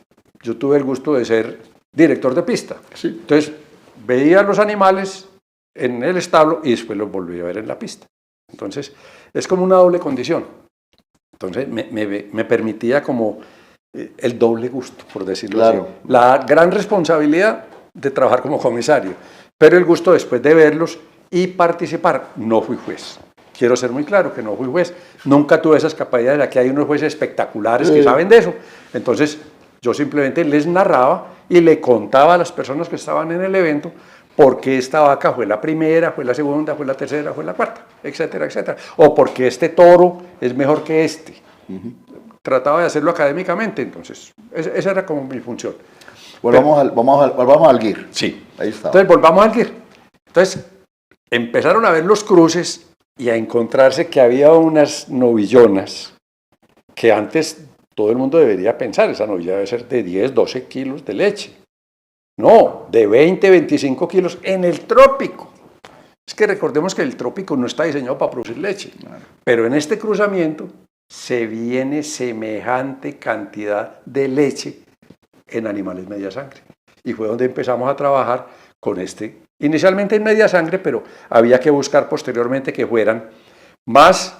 yo tuve el gusto de ser director de pista. Sí. Entonces, veía los animales en el establo y después los volví a ver en la pista. Entonces, es como una doble condición. Entonces, me permitía como el doble gusto, por decirlo Claro. así. La gran responsabilidad de trabajar como comisario, pero el gusto después de verlos y participar. No fui juez. Quiero ser muy claro que no fui juez. Nunca tuve esas capacidades. Aquí hay unos jueces espectaculares que saben de eso. Entonces, yo simplemente les narraba y le contaba a las personas que estaban en el evento por qué esta vaca fue la primera, fue la segunda, fue la tercera, fue la cuarta, etcétera, etcétera. O por qué este toro es mejor que este. Trataba de hacerlo académicamente, entonces, esa era como mi función. Volvamos al GIR. Sí. Ahí está. Entonces, volvamos al GIR. Entonces, empezaron a ver los cruces y a encontrarse que había unas novillonas que antes todo el mundo debería pensar, esa novilla debe ser de 10, 12 kilos de leche. No, de 20, 25 kilos en el trópico. Es que recordemos que el trópico no está diseñado para producir leche, pero en este cruzamiento se viene semejante cantidad de leche en animales media sangre. Y fue donde empezamos a trabajar con inicialmente en media sangre, pero había que buscar posteriormente que fueran más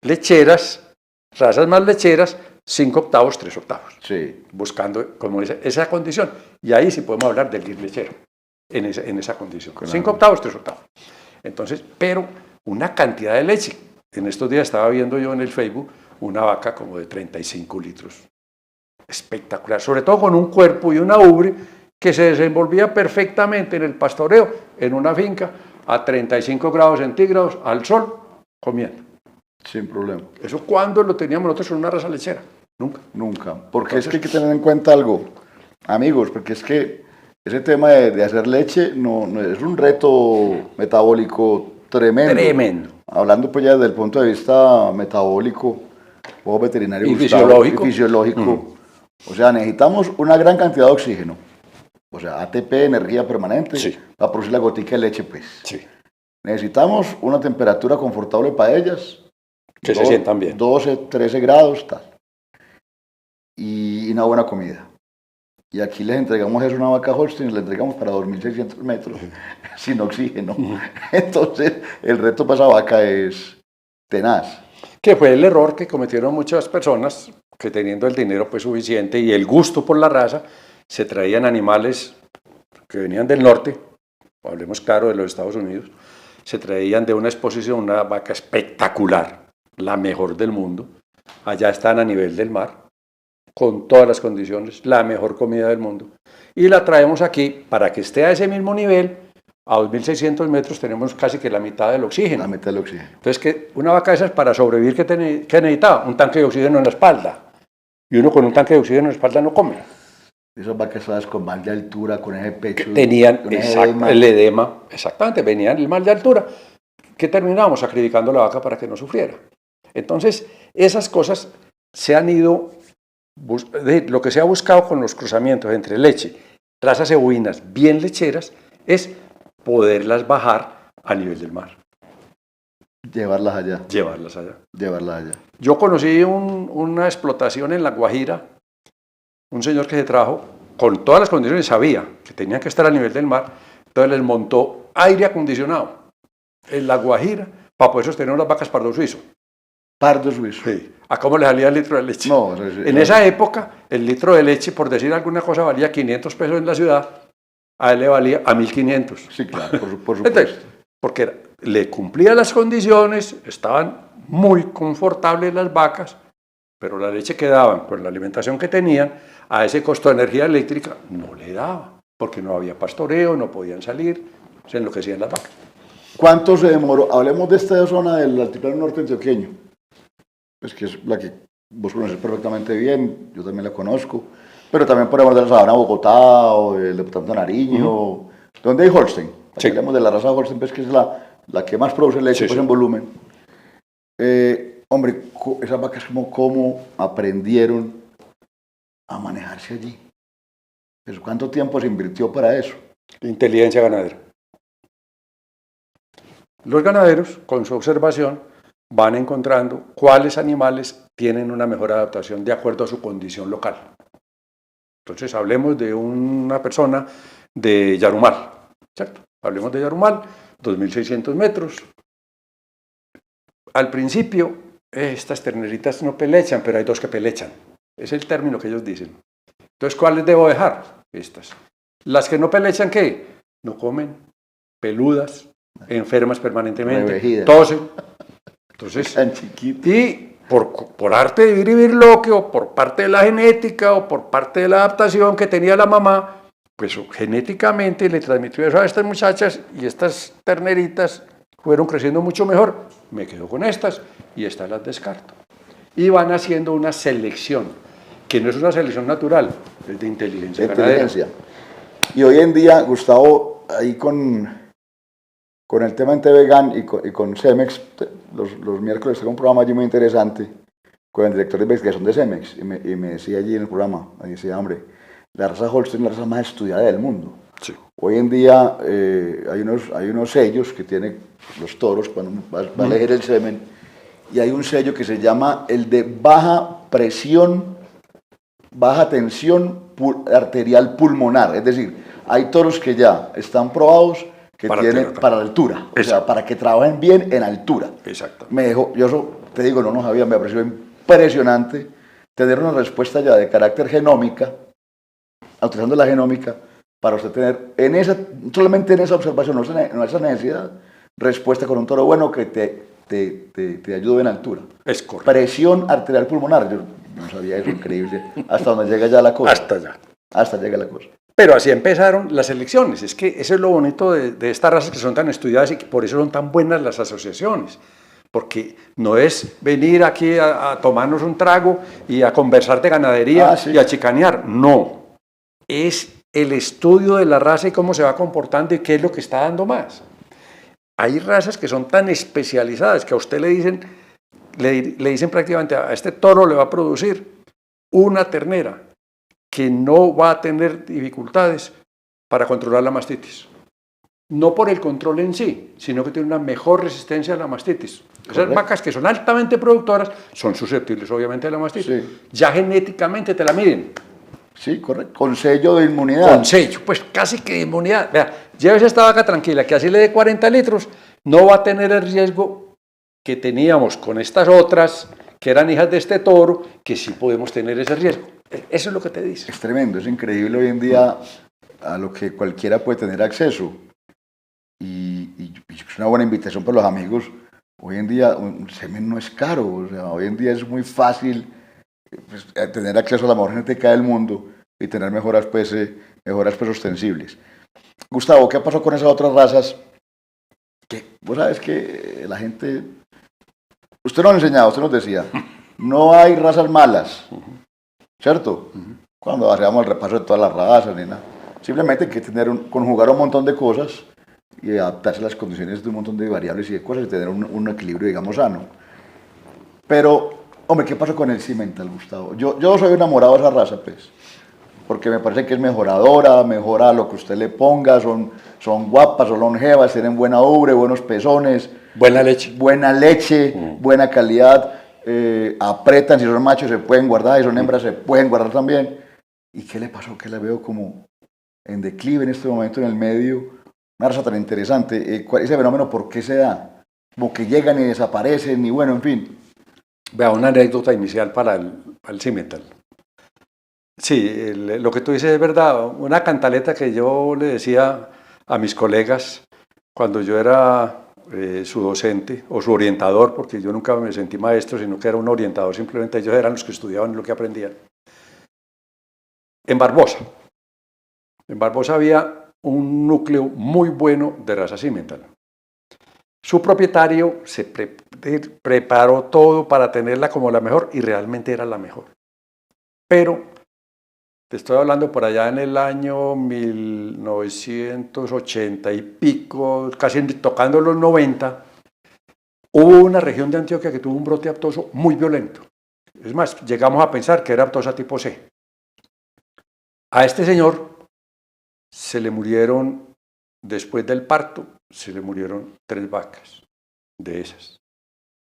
lecheras, razas más lecheras, 5 octavos, 3 octavos. Sí. Buscando como esa condición. Y ahí sí podemos hablar del GIR lechero, en esa condición. 5 octavos, 3 octavos. Entonces, pero una cantidad de leche. En estos días estaba viendo yo en el Facebook una vaca como de 35 litros. Espectacular, sobre todo con un cuerpo y una ubre que se desenvolvía perfectamente en el pastoreo, en una finca, a 35 grados centígrados, al sol, comiendo. Sin problema. ¿Eso cuándo lo teníamos nosotros en una raza lechera? Nunca. Nunca. Porque es que hay que tener en cuenta algo, amigos, porque es que ese tema de hacer leche no es un reto metabólico tremendo. Tremendo. Hablando pues ya desde el punto de vista metabólico o veterinario Y Gustavo, fisiológico. y fisiológico. O sea, necesitamos una gran cantidad de oxígeno. O sea, ATP, energía permanente, Sí. para producir la gotica de leche, pues. Sí. Necesitamos una temperatura confortable para ellas. Que se sientan bien. 12, 13 grados, tal. Y una buena comida. Y aquí les entregamos eso a una vaca Holstein, le entregamos para 2.600 metros, sin oxígeno. Entonces, el reto para esa vaca es tenaz. Que fue el error que cometieron muchas personas que teniendo el dinero pues suficiente y el gusto por la raza, se traían animales que venían del norte, hablemos claro de los Estados Unidos, se traían de una exposición una vaca espectacular, la mejor del mundo, allá están a nivel del mar, con todas las condiciones, la mejor comida del mundo, y la traemos aquí para que esté a ese mismo nivel. A 2.600 metros tenemos casi que la mitad del oxígeno. La mitad del oxígeno. Entonces, que una vaca de esas para sobrevivir, ¿qué necesitaba? Un tanque de oxígeno en la espalda. Y uno con un tanque de oxígeno en la espalda no come. Esas vacas todas con mal de altura, con ese pecho. Tenían con ese edema. el edema, exactamente, venían el mal de altura. ¿Qué terminábamos? Sacrificando la vaca para que no sufriera. Entonces, esas cosas se han ido, lo que se ha buscado con los cruzamientos entre leche, razas ebuinas bien lecheras, es poderlas bajar a nivel del mar. Llevarlas allá. Llevarlas allá. Llevarlas allá. Yo conocí una explotación en La Guajira, un señor que se trajo con todas las condiciones, sabía que tenían que estar a nivel del mar, entonces les montó aire acondicionado en La Guajira para poder sostener unas vacas pardo suizo. Pardo suizo. Sí. ¿A cómo le salía el litro de leche? No, en esa época, el litro de leche, por decir alguna cosa, valía 500 pesos en la ciudad, a él le valía a 1.500. Sí, claro, por supuesto. Entonces, porque le cumplía las condiciones, estaban muy confortables las vacas, pero la leche que daban, con la alimentación que tenían, a ese costo de energía eléctrica no le daba, porque no había pastoreo, no podían salir, se enloquecían las vacas. ¿Cuánto se demoró? Hablemos de esta zona del altiplano norte antioqueño, pues que es la que vos conoces perfectamente bien, yo también la conozco, pero también podemos de la sabana Bogotá o del departamento de Nariño, donde hay Holstein. Sí. Hablemos de la raza Holstein, pues que es la que más produce leche pues, en volumen. Hombre, esas vacas cómo aprendieron a manejarse allí. Pues, ¿cuánto tiempo se invirtió para eso? Inteligencia ganadera. Los ganaderos, con su observación, van encontrando cuáles animales tienen una mejor adaptación de acuerdo a su condición local. Entonces, hablemos de una persona de Yarumal, ¿cierto? Hablemos de Yarumal, 2.600 metros. Al principio, estas terneritas no pelechan, pero hay dos que pelechan. Es el término que ellos dicen. Entonces, ¿cuáles debo dejar? Estas. Las que no pelechan, ¿qué? No comen, peludas, enfermas permanentemente, Revejidas. tosen. Entonces, Tan chiquito. y por arte de vivir y virloque, o por parte de la genética, o por parte de la adaptación que tenía la mamá, pues genéticamente le transmitió eso a estas muchachas y estas terneritas fueron creciendo mucho mejor. Me quedo con estas y estas las descarto. Y van haciendo una selección, que no es una selección natural, es de inteligencia ganadera. Y hoy en día, Gustavo, ahí con el tema en TVGAN y con Cemex, los miércoles tengo un programa allí muy interesante con el director de investigación de Cemex, y me decía allí en el programa, me decía, hombre, la raza Holstein es la raza más estudiada del mundo. Sí. Hoy en día hay unos sellos que tienen los toros cuando va a elegir el semen, y hay un sello que se llama el de baja presión, baja tensión arterial pulmonar, es decir, hay toros que ya están probados que tienen para la altura, o sea, para que trabajen bien en altura. Exacto. Me dejó, yo eso, te digo, no nos había, me pareció impresionante tener una respuesta ya de carácter genómica, utilizando la genómica, para usted tener solamente en esa observación, no en esa necesidad, respuesta con un toro bueno que te ayude en altura. Es correcto. Presión arterial pulmonar, yo no sabía eso, increíble, hasta donde llega ya la cosa. Hasta allá. Hasta llega la cosa. Pero así empezaron las elecciones. Es que eso es lo bonito de estas razas que son tan estudiadas y que por eso son tan buenas las asociaciones. Porque no es venir aquí a tomarnos un trago y a conversar de ganadería y a chicanear. No. Es el estudio de la raza y cómo se va comportando y qué es lo que está dando más. Hay razas que son tan especializadas que a usted le dicen prácticamente a este toro le va a producir una ternera que no va a tener dificultades para controlar la mastitis. No por el control en sí, sino que tiene una mejor resistencia a la mastitis. Esas vacas que son altamente productoras son susceptibles obviamente a la mastitis. Sí. Ya genéticamente te la miden. Sí, correcto. Con sello de inmunidad. Con sello, pues casi que de inmunidad. Vea, llévese esta vaca tranquila, que así le dé 40 litros, no va a tener el riesgo que teníamos con estas otras, que eran hijas de este toro, que sí podemos tener ese riesgo. Eso es lo que te dice. Es tremendo, es increíble hoy en día a lo que cualquiera puede tener acceso. Y es una buena invitación para los amigos. Hoy en día un semen no es caro, o sea, hoy en día es muy fácil pues, tener acceso a la mejor genética del mundo y tener mejoras pues ostensibles. Gustavo, ¿qué pasó con esas otras razas? Que vos sabes que la gente... Usted nos enseñaba, usted nos decía, no hay razas malas, ¿cierto? Cuando hacíamos el repaso de todas las razas, ni nada. Simplemente hay que conjugar un montón de cosas y adaptarse a las condiciones de un montón de variables y de cosas y tener un equilibrio, digamos, sano. Pero, hombre, ¿qué pasó con el cimental, Gustavo? Yo soy enamorado de esa raza, pues, porque me parece que es mejoradora, mejora lo que usted le ponga, son guapas, son longevas, tienen buena ubre, buenos pezones. Buena leche. Buena leche, buena calidad, apretan, si son machos se pueden guardar, si son hembras se pueden guardar también. ¿Y qué le pasó? Que la veo como en declive en este momento en el medio, una raza tan interesante. Ese fenómeno, ¿por qué se da? Como que llegan y desaparecen y bueno, en fin. Vea, una anécdota inicial para el Cimental. Sí, lo que tú dices es verdad. Una cantaleta que yo le decía a mis colegas cuando yo era su docente o su orientador, porque yo nunca me sentí maestro, sino que era un orientador, simplemente ellos eran los que estudiaban lo que aprendían. En Barbosa. En Barbosa había un núcleo muy bueno de raza Cimental. Su propietario se preparó todo para tenerla como la mejor y realmente era la mejor. Pero te estoy hablando por allá en el año 1980 y pico, casi tocando los 90, hubo una región de Antioquia que tuvo un brote aftoso muy violento. Es más, llegamos a pensar que era aftosa tipo C. A este señor se le murieron, después del parto, se le murieron 3 vacas de esas,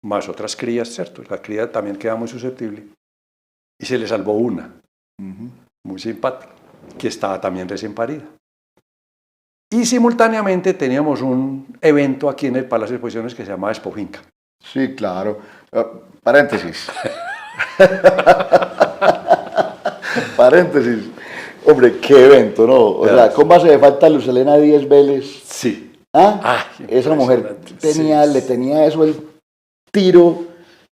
más otras crías, ¿cierto? La cría también queda muy susceptible. Y se le salvó una, muy simpática, que estaba también recién parida. Y simultáneamente teníamos un evento aquí en el Palacio de Exposiciones que se llamaba Expo Finca. Sí, claro. Paréntesis. Paréntesis. Hombre, qué evento, ¿no? O sea, ¿cómo hace falta Luz Helena Díez Vélez? Sí. ¿Ah? Esa mujer le tenía eso el tiro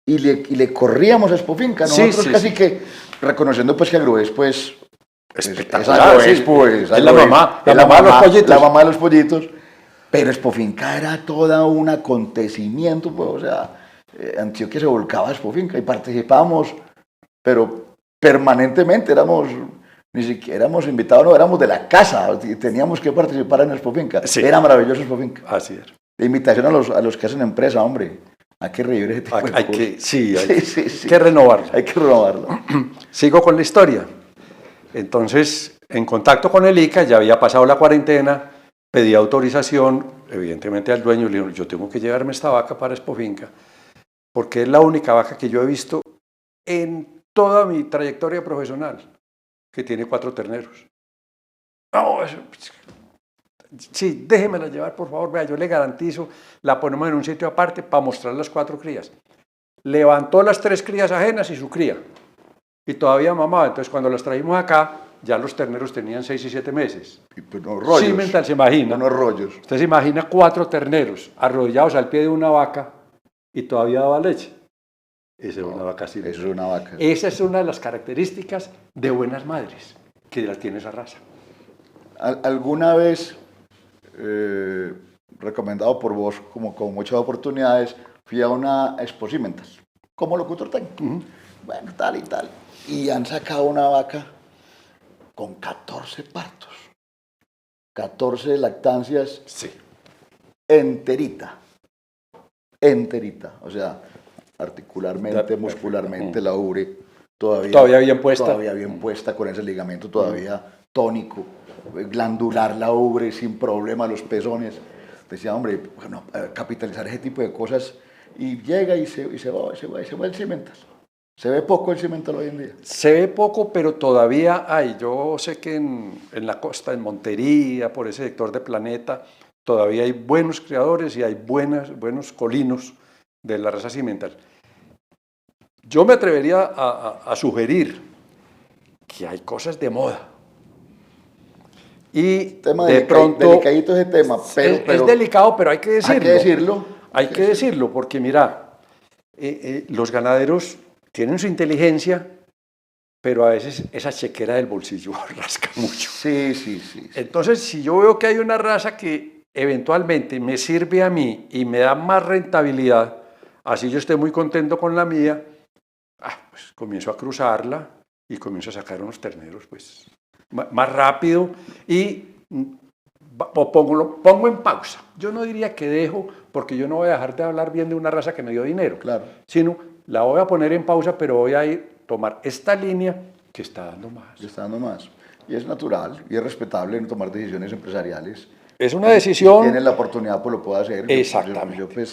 y le corríamos a Expo Finca. Nosotros casi que reconociendo pues que Agroves pues espectacular, es la mamá de los pollitos. La mamá de los pollitos. Pero Expo Finca era todo un acontecimiento, pues, o sea, Antioquia se volcaba a Expo Finca y participábamos, pero permanentemente ni siquiera éramos invitados, no, éramos de la casa, teníamos que participar en Expo Finca. Sí. Era maravilloso Expo Finca. Así es. La invitación a los que hacen empresa, hombre. Hay que revivir ese tipo de cosas. Hay que renovarlo. Hay que renovarlo. Sigo con la historia. Entonces, en contacto con el ICA, ya había pasado la cuarentena, pedí autorización, evidentemente al dueño, le digo, yo tengo que llevarme esta vaca para Expo Finca, porque es la única vaca que yo he visto en toda mi trayectoria profesional que tiene 4 terneros. No, sí, déjemela llevar, por favor, vea, yo le garantizo, la ponemos en un sitio aparte para mostrar las 4 crías. Levantó las 3 crías ajenas y su cría, y todavía mamaba. Entonces, cuando las trajimos acá, ya los terneros tenían 6 y 7 meses. Y pues no rollos. Sí, mental, se imagina. Unos rollos. Usted se imagina 4 terneros arrodillados al pie de una vaca y todavía daba leche. Esa es una vaca así. Eso es una vaca. Esa es una de las características de buenas madres, que la tiene esa raza. ¿Alguna vez, recomendado por vos, como con muchas oportunidades, fui a una Expo Cimental, como locutor técnico? Bueno, tal y tal. Y han sacado una vaca con 14 partos, 14 lactancias, sí, enterita, o sea, articularmente, muscularmente, la ubre todavía bien puesta, con ese ligamento todavía tónico, glandular la ubre sin problema, los pezones. Decía, hombre, bueno, capitalizar ese tipo de cosas, y llega y se va el Cimental. Se ve poco el Cimental hoy en día. Se ve poco, pero todavía hay. Yo sé que en la costa, en Montería, por ese sector de Planeta, todavía hay buenos criadores y hay buenos colinos de la raza Cimental. Yo me atrevería a sugerir que hay cosas de moda. Y de pronto... Delicadito ese tema, pero es delicado, pero hay que decirlo. Hay que decirlo. Porque mira, los ganaderos tienen su inteligencia, pero a veces esa chequera del bolsillo rasca mucho. Sí. Entonces, si yo veo que hay una raza que eventualmente me sirve a mí y me da más rentabilidad, así yo esté muy contento con la mía, pues comienzo a cruzarla y comienzo a sacar unos terneros pues más rápido y pongo en pausa. Yo no diría que dejo, porque yo no voy a dejar de hablar bien de una raza que me dio dinero, claro, sino la voy a poner en pausa, pero voy a tomar esta línea que está dando más. Que está dando más. Y es natural y es respetable en tomar decisiones empresariales. Es una decisión. Si tiene la oportunidad, pues lo puede hacer. Exactamente.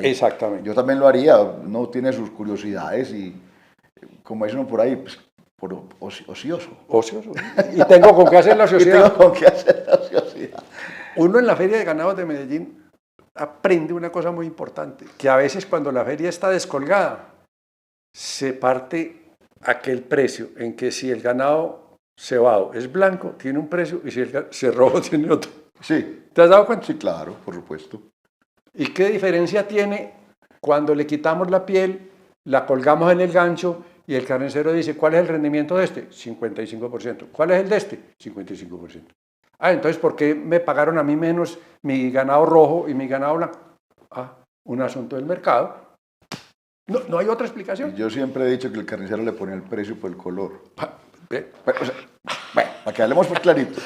Exactamente. Yo también lo haría. No tiene sus curiosidades y, como dicen por ahí, pues, por ocioso. Ocioso. Y tengo con qué hacer la ociosidad. Uno en la Feria de Ganados de Medellín aprende una cosa muy importante, que a veces cuando la feria está descolgada, se parte aquel precio en que si el ganado cebado es blanco, tiene un precio, y si es rojo, tiene otro. Sí, ¿Te has dado cuenta? sí, claro, por supuesto. ¿Y qué diferencia tiene cuando le quitamos la piel, la colgamos en el gancho y el carnicero dice, ¿cuál es el rendimiento de este? 55%. ¿Cuál es el de este? 55%. Ah, entonces, ¿por qué me pagaron a mí menos mi ganado rojo y mi ganado blanco? Ah, un asunto del mercado. No, no hay otra explicación. Yo siempre he dicho que el carnicero le pone el precio por el color. Ve, Bueno, o sea, bueno, para que hablemos pues clarito.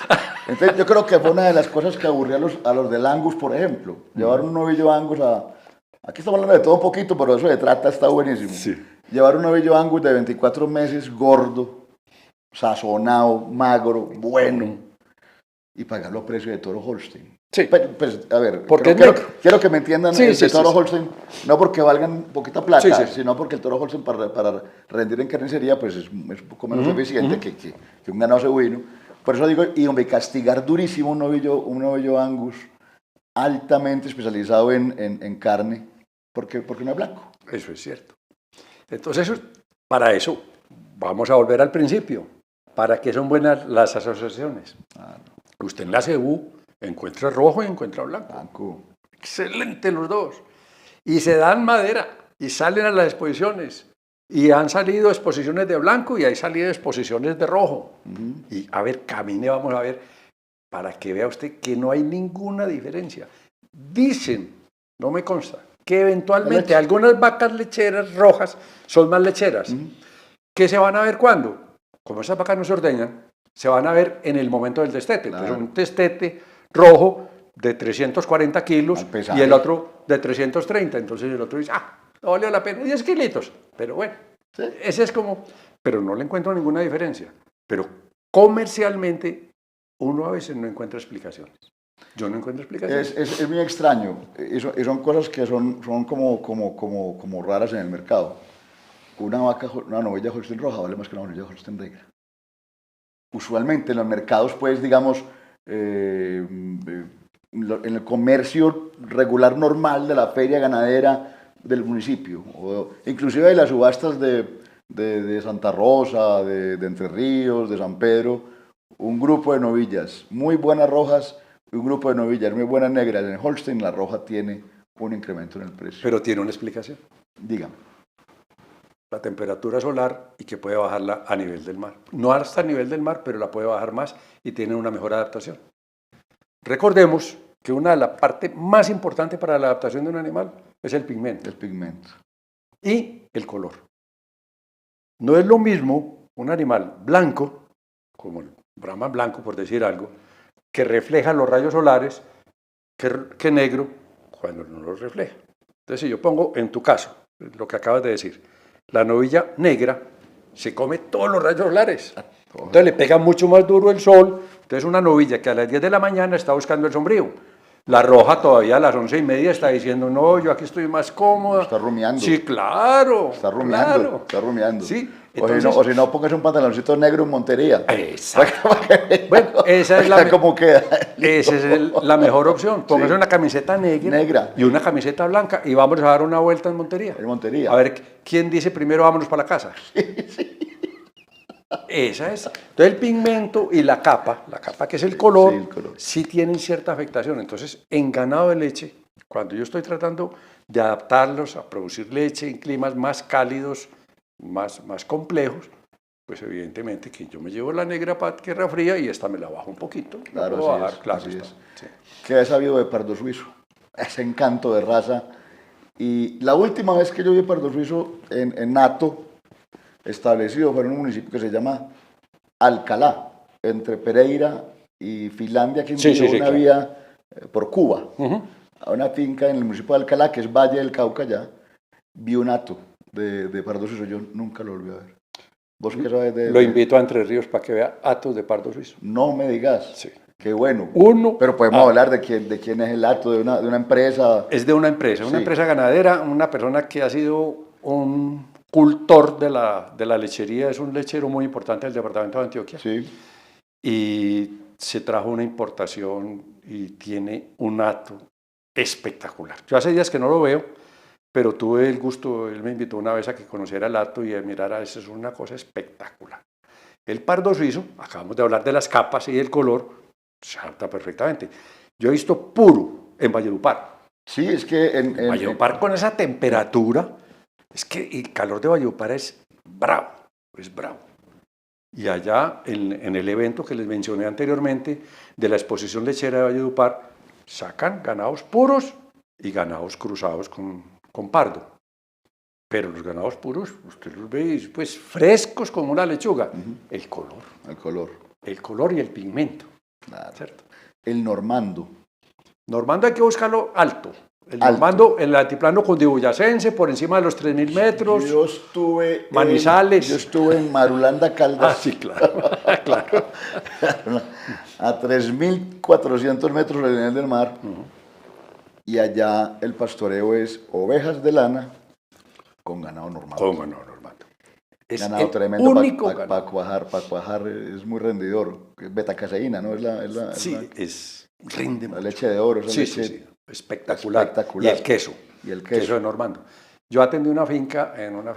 Entonces, yo creo que fue una de las cosas que aburría a los del Angus, por ejemplo. Llevar un novillo Angus a... Aquí estamos hablando de todo un poquito, pero eso de trata está buenísimo. Sí. Llevar un novillo Angus de 24 meses, gordo, sazonado, magro, bueno, y pagarlo a precio de toro Holstein. Sí. Pues, a ver, Porque quiero que me entiendan Sí, el sí, de toro sí, sí. Holstein, no porque valgan poquita plata, Sí, sí. sino porque el toro Holstein para rendir en carnicería pues es un poco menos eficiente que un ganado cebuino. Por eso digo, y hombre, castigar durísimo un novillo Angus altamente especializado en carne, porque no es blanco. Eso es cierto. Entonces, para eso, vamos a volver al principio. ¿Para qué son buenas las asociaciones? Usted en la CEBU encuentra rojo y encuentra blanco. Blanco. Excelente los dos. Y se dan madera y salen a las exposiciones. Y han salido exposiciones de blanco y hay salido exposiciones de rojo. Y a ver, camine, vamos a ver, para que vea usted que no hay ninguna diferencia. Dicen, no me consta, que eventualmente algunas vacas lecheras rojas son más lecheras. ¿Qué se van a ver cuándo? Como esas vacas no se ordeñan, se van a ver en el momento del destete. Claro. Pues un destete rojo de 340 kilos pesar, y el otro de 330. Entonces el otro dice, no valió la pena, 10 kilitos. Pero bueno, Sí. ese es como, pero no le encuentro ninguna diferencia. Pero comercialmente uno a veces no encuentra explicaciones. Yo no encuentro explicaciones. Es muy extraño, y son cosas que son como raras en el mercado. Una novilla Holstein roja vale más que una novilla Holstein negra. Usualmente en los mercados, pues, digamos, en el comercio regular normal de la feria ganadera del municipio, o inclusive de las subastas de Santa Rosa, de Entre Ríos, de San Pedro, un grupo de novillas muy buenas rojas y un grupo de novillas muy buenas negras. En Holstein la roja tiene un incremento en el precio. Pero tiene una explicación. Dígame. La temperatura solar y que puede bajarla a nivel del mar. No hasta a nivel del mar, pero la puede bajar más y tiene una mejor adaptación. Recordemos que una de las partes más importantes para la adaptación de un animal es el pigmento. El pigmento. Y el color. No es lo mismo un animal blanco, como el Brahman blanco, por decir algo, que refleja los rayos solares, que negro cuando no los refleja. Entonces, si yo pongo en tu caso lo que acabas de decir, la novilla negra se come todos los rayos solares. Entonces le pega mucho más duro el sol. Entonces una novilla que a las 10 de la mañana está buscando el sombrío. La roja todavía a las 11:30 está diciendo, no, yo aquí estoy más cómoda. Está rumiando. Sí, claro. Está rumiando. Claro. Está rumiando. Sí, entonces, o si no, póngase un pantaloncito negro en Montería. Exacto. Bueno, esa es ¿Cómo queda? Esa es la mejor opción. Póngase una camiseta negra y una camiseta blanca y vamos a dar una vuelta en Montería. En Montería. A ver, ¿quién dice primero vámonos para la casa? Esa es. Entonces el pigmento y la capa que es el color, sí tienen cierta afectación. Entonces, en ganado de leche, cuando yo estoy tratando de adaptarlos a producir leche en climas más cálidos, más complejos, pues evidentemente que yo me llevo la negra para tierra fría y esta me la bajo un poquito. Claro, puedo bajar, así es. claro Así está. es. Sí. ¿Qué he sabido de pardo suizo? Ese encanto de raza. Y la última vez que yo vi pardo suizo en Nato, establecido fue en un municipio que se llama Alcalá, entre Pereira y Finlandia, que una vía por Cuba, a una finca en el municipio de Alcalá, que es Valle del Cauca ya, vi un hato de pardo suizo, yo nunca lo volví a ver. ¿Vos qué sabes Lo invito a Entre Ríos para que vea hatos de pardo suizo. No me digas. Sí. Qué bueno. Pero podemos hablar de quién es el hato, de una empresa. Es de una empresa ganadera, una persona que ha sido un cultor de la lechería, es un lechero muy importante del departamento de Antioquia. Sí. Y se trajo una importación y tiene un hato espectacular. Yo hace días que no lo veo, pero tuve el gusto, él me invitó una vez a que conociera el hato y mirara, eso es una cosa espectacular. El pardo suizo, acabamos de hablar de las capas y del color, se adapta perfectamente. Yo he visto puro en Valledupar. Sí, es que Valledupar con esa temperatura, es que el calor de Valledupar es bravo, es bravo. Y allá, en el evento que les mencioné anteriormente, de la exposición lechera de Valledupar, sacan ganados puros y ganados cruzados con pardo. Pero los ganados puros, usted los ve pues frescos como una lechuga. El color. El color. El color y el pigmento. Claro. ¿Cierto? El normando. Normando hay que buscarlo alto. El Alto. normando, el altiplano cundiboyacense, por encima de los 3.000 metros. Yo estuve Manizales. Yo estuve en Marulanda, Caldas. Ah, sí, claro. Claro. A 3.400 metros del nivel del mar. Y allá el pastoreo es ovejas de lana con ganado normal. Con ganado normal. Es Ganado el tremendo único para cuajar es muy rendidor. Es betacaseína, ¿no? Sí, rinde la mucho. leche de oro. Sí, sí. Espectacular. Espectacular. Y el queso. Y el queso de Normando. Yo atendí una finca, en una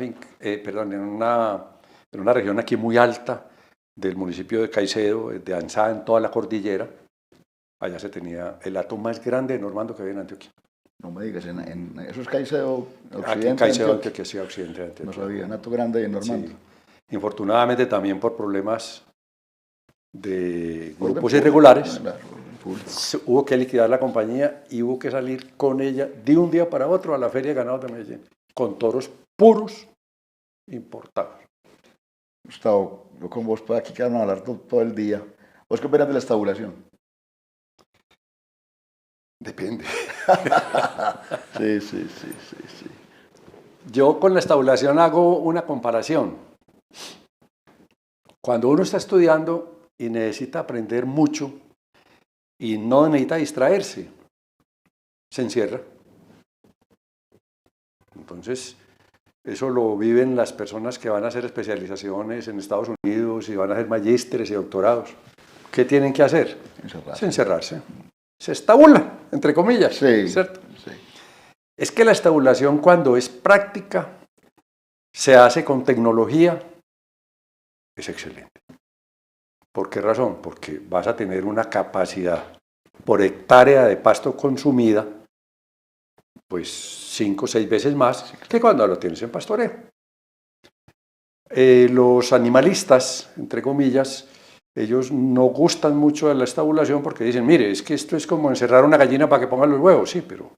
región aquí muy alta del municipio de Caicedo, de Anzá, en toda la cordillera. Allá se tenía el hato más grande de Normando que había en Antioquia. No me digas, eso es Caicedo Occidente. Aquí en Caicedo, Antioquia, sí, Occidente de Antioquia. No sabía, un hato grande de Normando. Sí. Infortunadamente también por problemas de Por grupos de- irregulares, Claro, hubo que liquidar la compañía y hubo que salir con ella de un día para otro a la Feria de Ganados de Medellín, con toros puros importados. Gustavo, yo con vos por aquí que vamos a hablar todo el día. ¿Vos qué opinas de la estabulación? Depende. Sí. Yo con la estabulación hago una comparación. Cuando uno está estudiando y necesita aprender mucho y no necesita distraerse, se encierra. Entonces, eso lo viven las personas que van a hacer especializaciones en Estados Unidos y van a hacer magísteres y doctorados. ¿Qué tienen que hacer? Encerrarse. Encerrarse. Se estabula, entre comillas. Sí, ¿Cierto? sí. Es que la estabulación, cuando es práctica, se hace con tecnología, es excelente. ¿Por qué razón? Porque vas a tener una capacidad por hectárea de pasto consumida, pues 5 o 6 veces más que cuando lo tienes en pastoreo. Los animalistas, entre comillas, ellos no gustan mucho de la estabulación porque dicen, mire, es que esto es como encerrar una gallina para que ponga los huevos. Sí, pero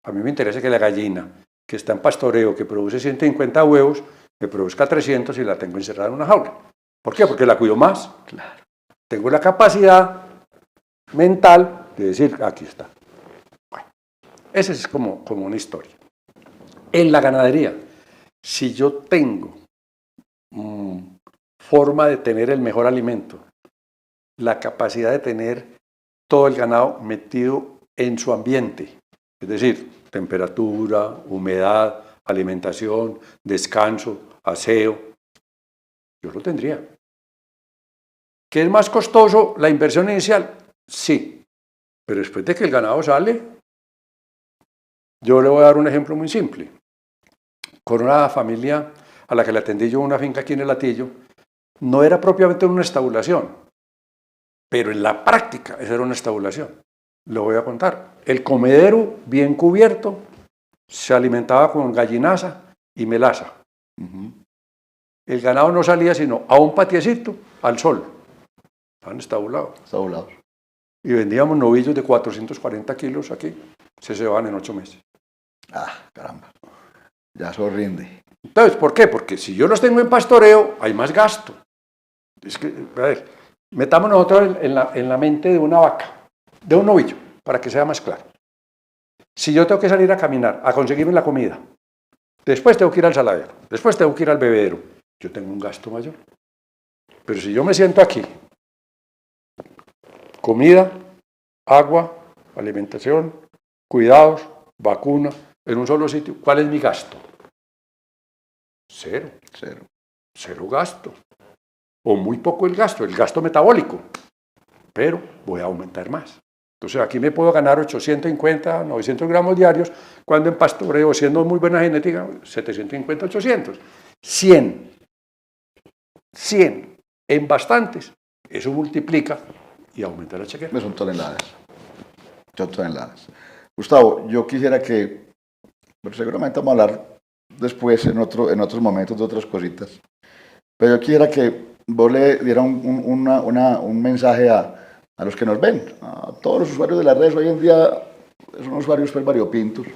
a mí me interesa que la gallina que está en pastoreo, que produce 150 huevos, me produzca 300 y la tengo encerrada en una jaula. ¿Por qué? Porque la cuido más. Claro. Tengo la capacidad mental de decir, aquí está. Bueno, esa es como una historia. En la ganadería, si yo tengo forma de tener el mejor alimento, la capacidad de tener todo el ganado metido en su ambiente, es decir, temperatura, humedad, alimentación, descanso, aseo, yo lo tendría. ¿Qué es más costoso la inversión inicial? Sí, pero después de que el ganado sale, yo le voy a dar un ejemplo muy simple. Con una familia a la que le atendí yo una finca aquí en el Hatillo, no era propiamente una estabulación, pero en la práctica esa era una estabulación. Lo voy a contar. El comedero bien cubierto se alimentaba con gallinaza y melaza. El ganado no salía sino a un patiecito al sol. Estaban estabulados. Estabulados. Y vendíamos novillos de 440 kilos aquí. Se cebaban en 8 meses. Ah, caramba. Ya eso rinde. Entonces, ¿por qué? Porque si yo los tengo en pastoreo, hay más gasto. Es que, a ver, metamos nosotros en la mente de una vaca, de un novillo, para que sea más claro. Si yo tengo que salir a caminar, a conseguirme la comida, después tengo que ir al saladero, después tengo que ir al bebedero, yo tengo un gasto mayor. Pero si yo me siento aquí, comida, agua, alimentación, cuidados, vacuna, en un solo sitio, ¿cuál es mi gasto? Cero. Cero gasto. O muy poco el gasto metabólico, pero voy a aumentar más. O sea, aquí me puedo ganar 850, 900 gramos diarios, cuando en pastoreo, siendo muy buena genética, 750, 800. 100 en bastantes. Eso multiplica y aumenta la chequera. Son toneladas. Son toneladas. Gustavo, yo quisiera que, pero seguramente vamos a hablar después en otros momentos de otras cositas, pero yo quisiera que vos le dieras un mensaje a los que nos ven, a todos los usuarios de las redes. Hoy en día son usuarios pues variopintos,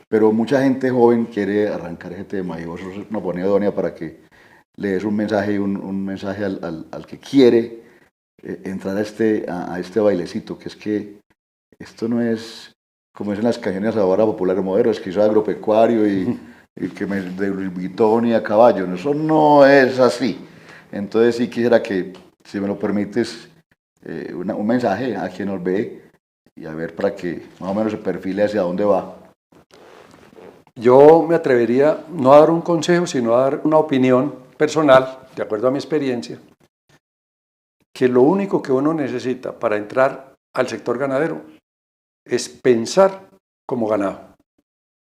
pero mucha gente joven quiere arrancar ese tema y vos sos una buena idónea para que le des un mensaje, un mensaje al que quiere entrar a este bailecito, que es que esto no es, como dicen las canciones ahora populares modernas, es que soy agropecuario y que me de Louis Vuitton y a caballo. Eso no es así. Entonces sí quisiera que, si me lo permites, un mensaje a quien nos ve y a ver para que más o menos se perfile hacia dónde va. Yo me atrevería no a dar un consejo, sino a dar una opinión personal, de acuerdo a mi experiencia, que lo único que uno necesita para entrar al sector ganadero es pensar como ganado,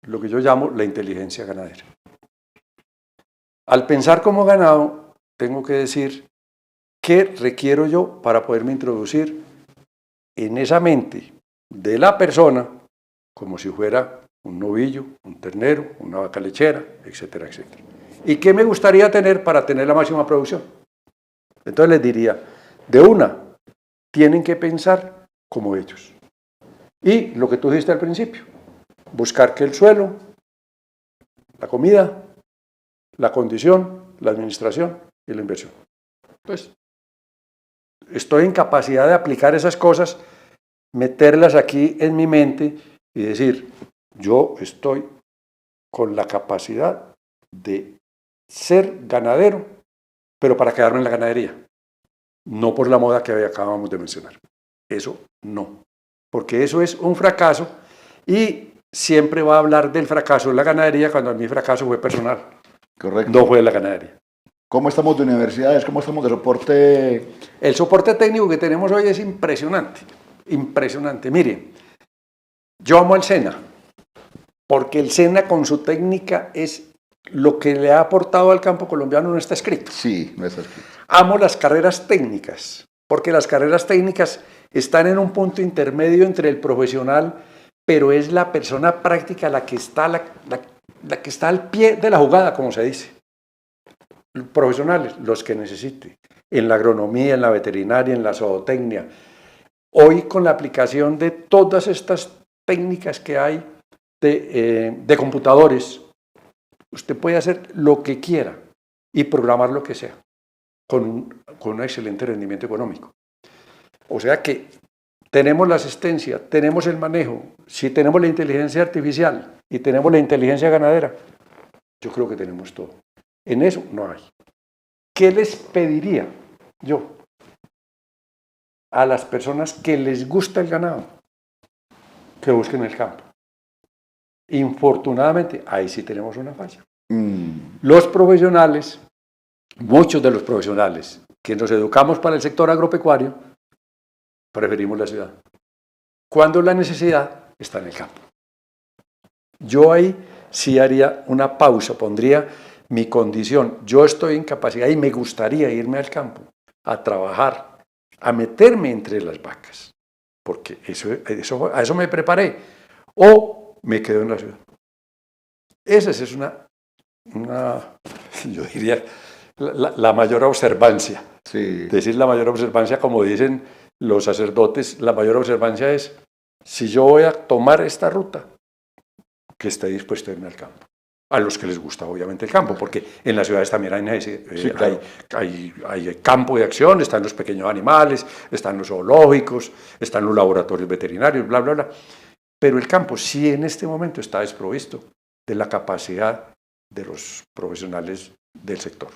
lo que yo llamo la inteligencia ganadera. Al pensar como ganado, tengo que decir qué requiero yo para poderme introducir en esa mente de la persona como si fuera un novillo, un ternero, una vaca lechera, etcétera, etcétera. ¿Y qué me gustaría tener para tener la máxima producción? Entonces les diría, de una, tienen que pensar como ellos. Y lo que tú dijiste al principio, buscar que el suelo, la comida, la condición, la administración y la inversión. Entonces, estoy en capacidad de aplicar esas cosas, meterlas aquí en mi mente y decir, yo estoy con la capacidad de ser ganadero, pero para quedarme en la ganadería, no por la moda que acabamos de mencionar. Eso no, porque eso es un fracaso y siempre va a hablar del fracaso de la ganadería cuando mi fracaso fue personal. Correcto. No fue de la ganadería. ¿Cómo estamos de universidades? ¿Cómo estamos de soporte? El soporte técnico que tenemos hoy es impresionante, impresionante. Mire, yo amo al SENA, porque el SENA con su técnica es lo que le ha aportado al campo colombiano, no está escrito. Sí, no está escrito. Amo las carreras técnicas, porque las carreras técnicas están en un punto intermedio entre el profesional, pero es la persona práctica la que está, la que está al pie de la jugada, como se dice. Profesionales, los que necesite, en la agronomía, en la veterinaria, en la zootecnia. Hoy con la aplicación de todas estas técnicas que hay de computadores, usted puede hacer lo que quiera y programar lo que sea con un excelente rendimiento económico. O sea que tenemos la asistencia, tenemos el manejo, si tenemos la inteligencia artificial y tenemos la inteligencia ganadera, yo creo que tenemos todo. En eso no hay. ¿Qué les pediría yo a las personas que les gusta el ganado? Que busquen el campo. Infortunadamente, ahí sí tenemos una falla. Los profesionales, muchos de los profesionales que nos educamos para el sector agropecuario, preferimos la ciudad, cuando la necesidad está en el campo. Yo ahí sí haría una pausa, pondría mi condición, yo estoy en capacidad y me gustaría irme al campo a trabajar, a meterme entre las vacas, porque a eso me preparé, o me quedo en la ciudad. Esa es yo diría, la mayor observancia. Sí. Decir la mayor observancia, como dicen los sacerdotes, la mayor observancia es, si yo voy a tomar esta ruta, que esté dispuesto a irme al campo. A los que les gusta, obviamente, el campo, porque en las ciudades también hay campo de acción, están los pequeños animales, están los zoológicos, están los laboratorios veterinarios, bla, bla, bla. Pero el campo sí en este momento está desprovisto de la capacidad de los profesionales del sector.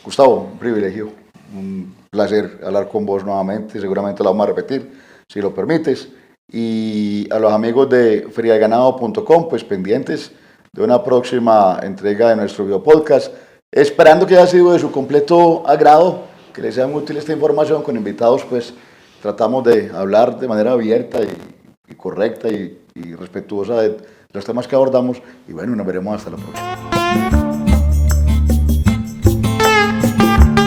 Gustavo, un privilegio, un placer hablar con vos nuevamente, seguramente lo vamos a repetir, si lo permites. Y a los amigos de friadeganado.com, pues pendientes de una próxima entrega de nuestro video podcast, esperando que haya sido de su completo agrado, que les sea muy útil esta información con invitados pues tratamos de hablar de manera abierta y correcta y respetuosa de los temas que abordamos. Y bueno, nos veremos hasta la próxima.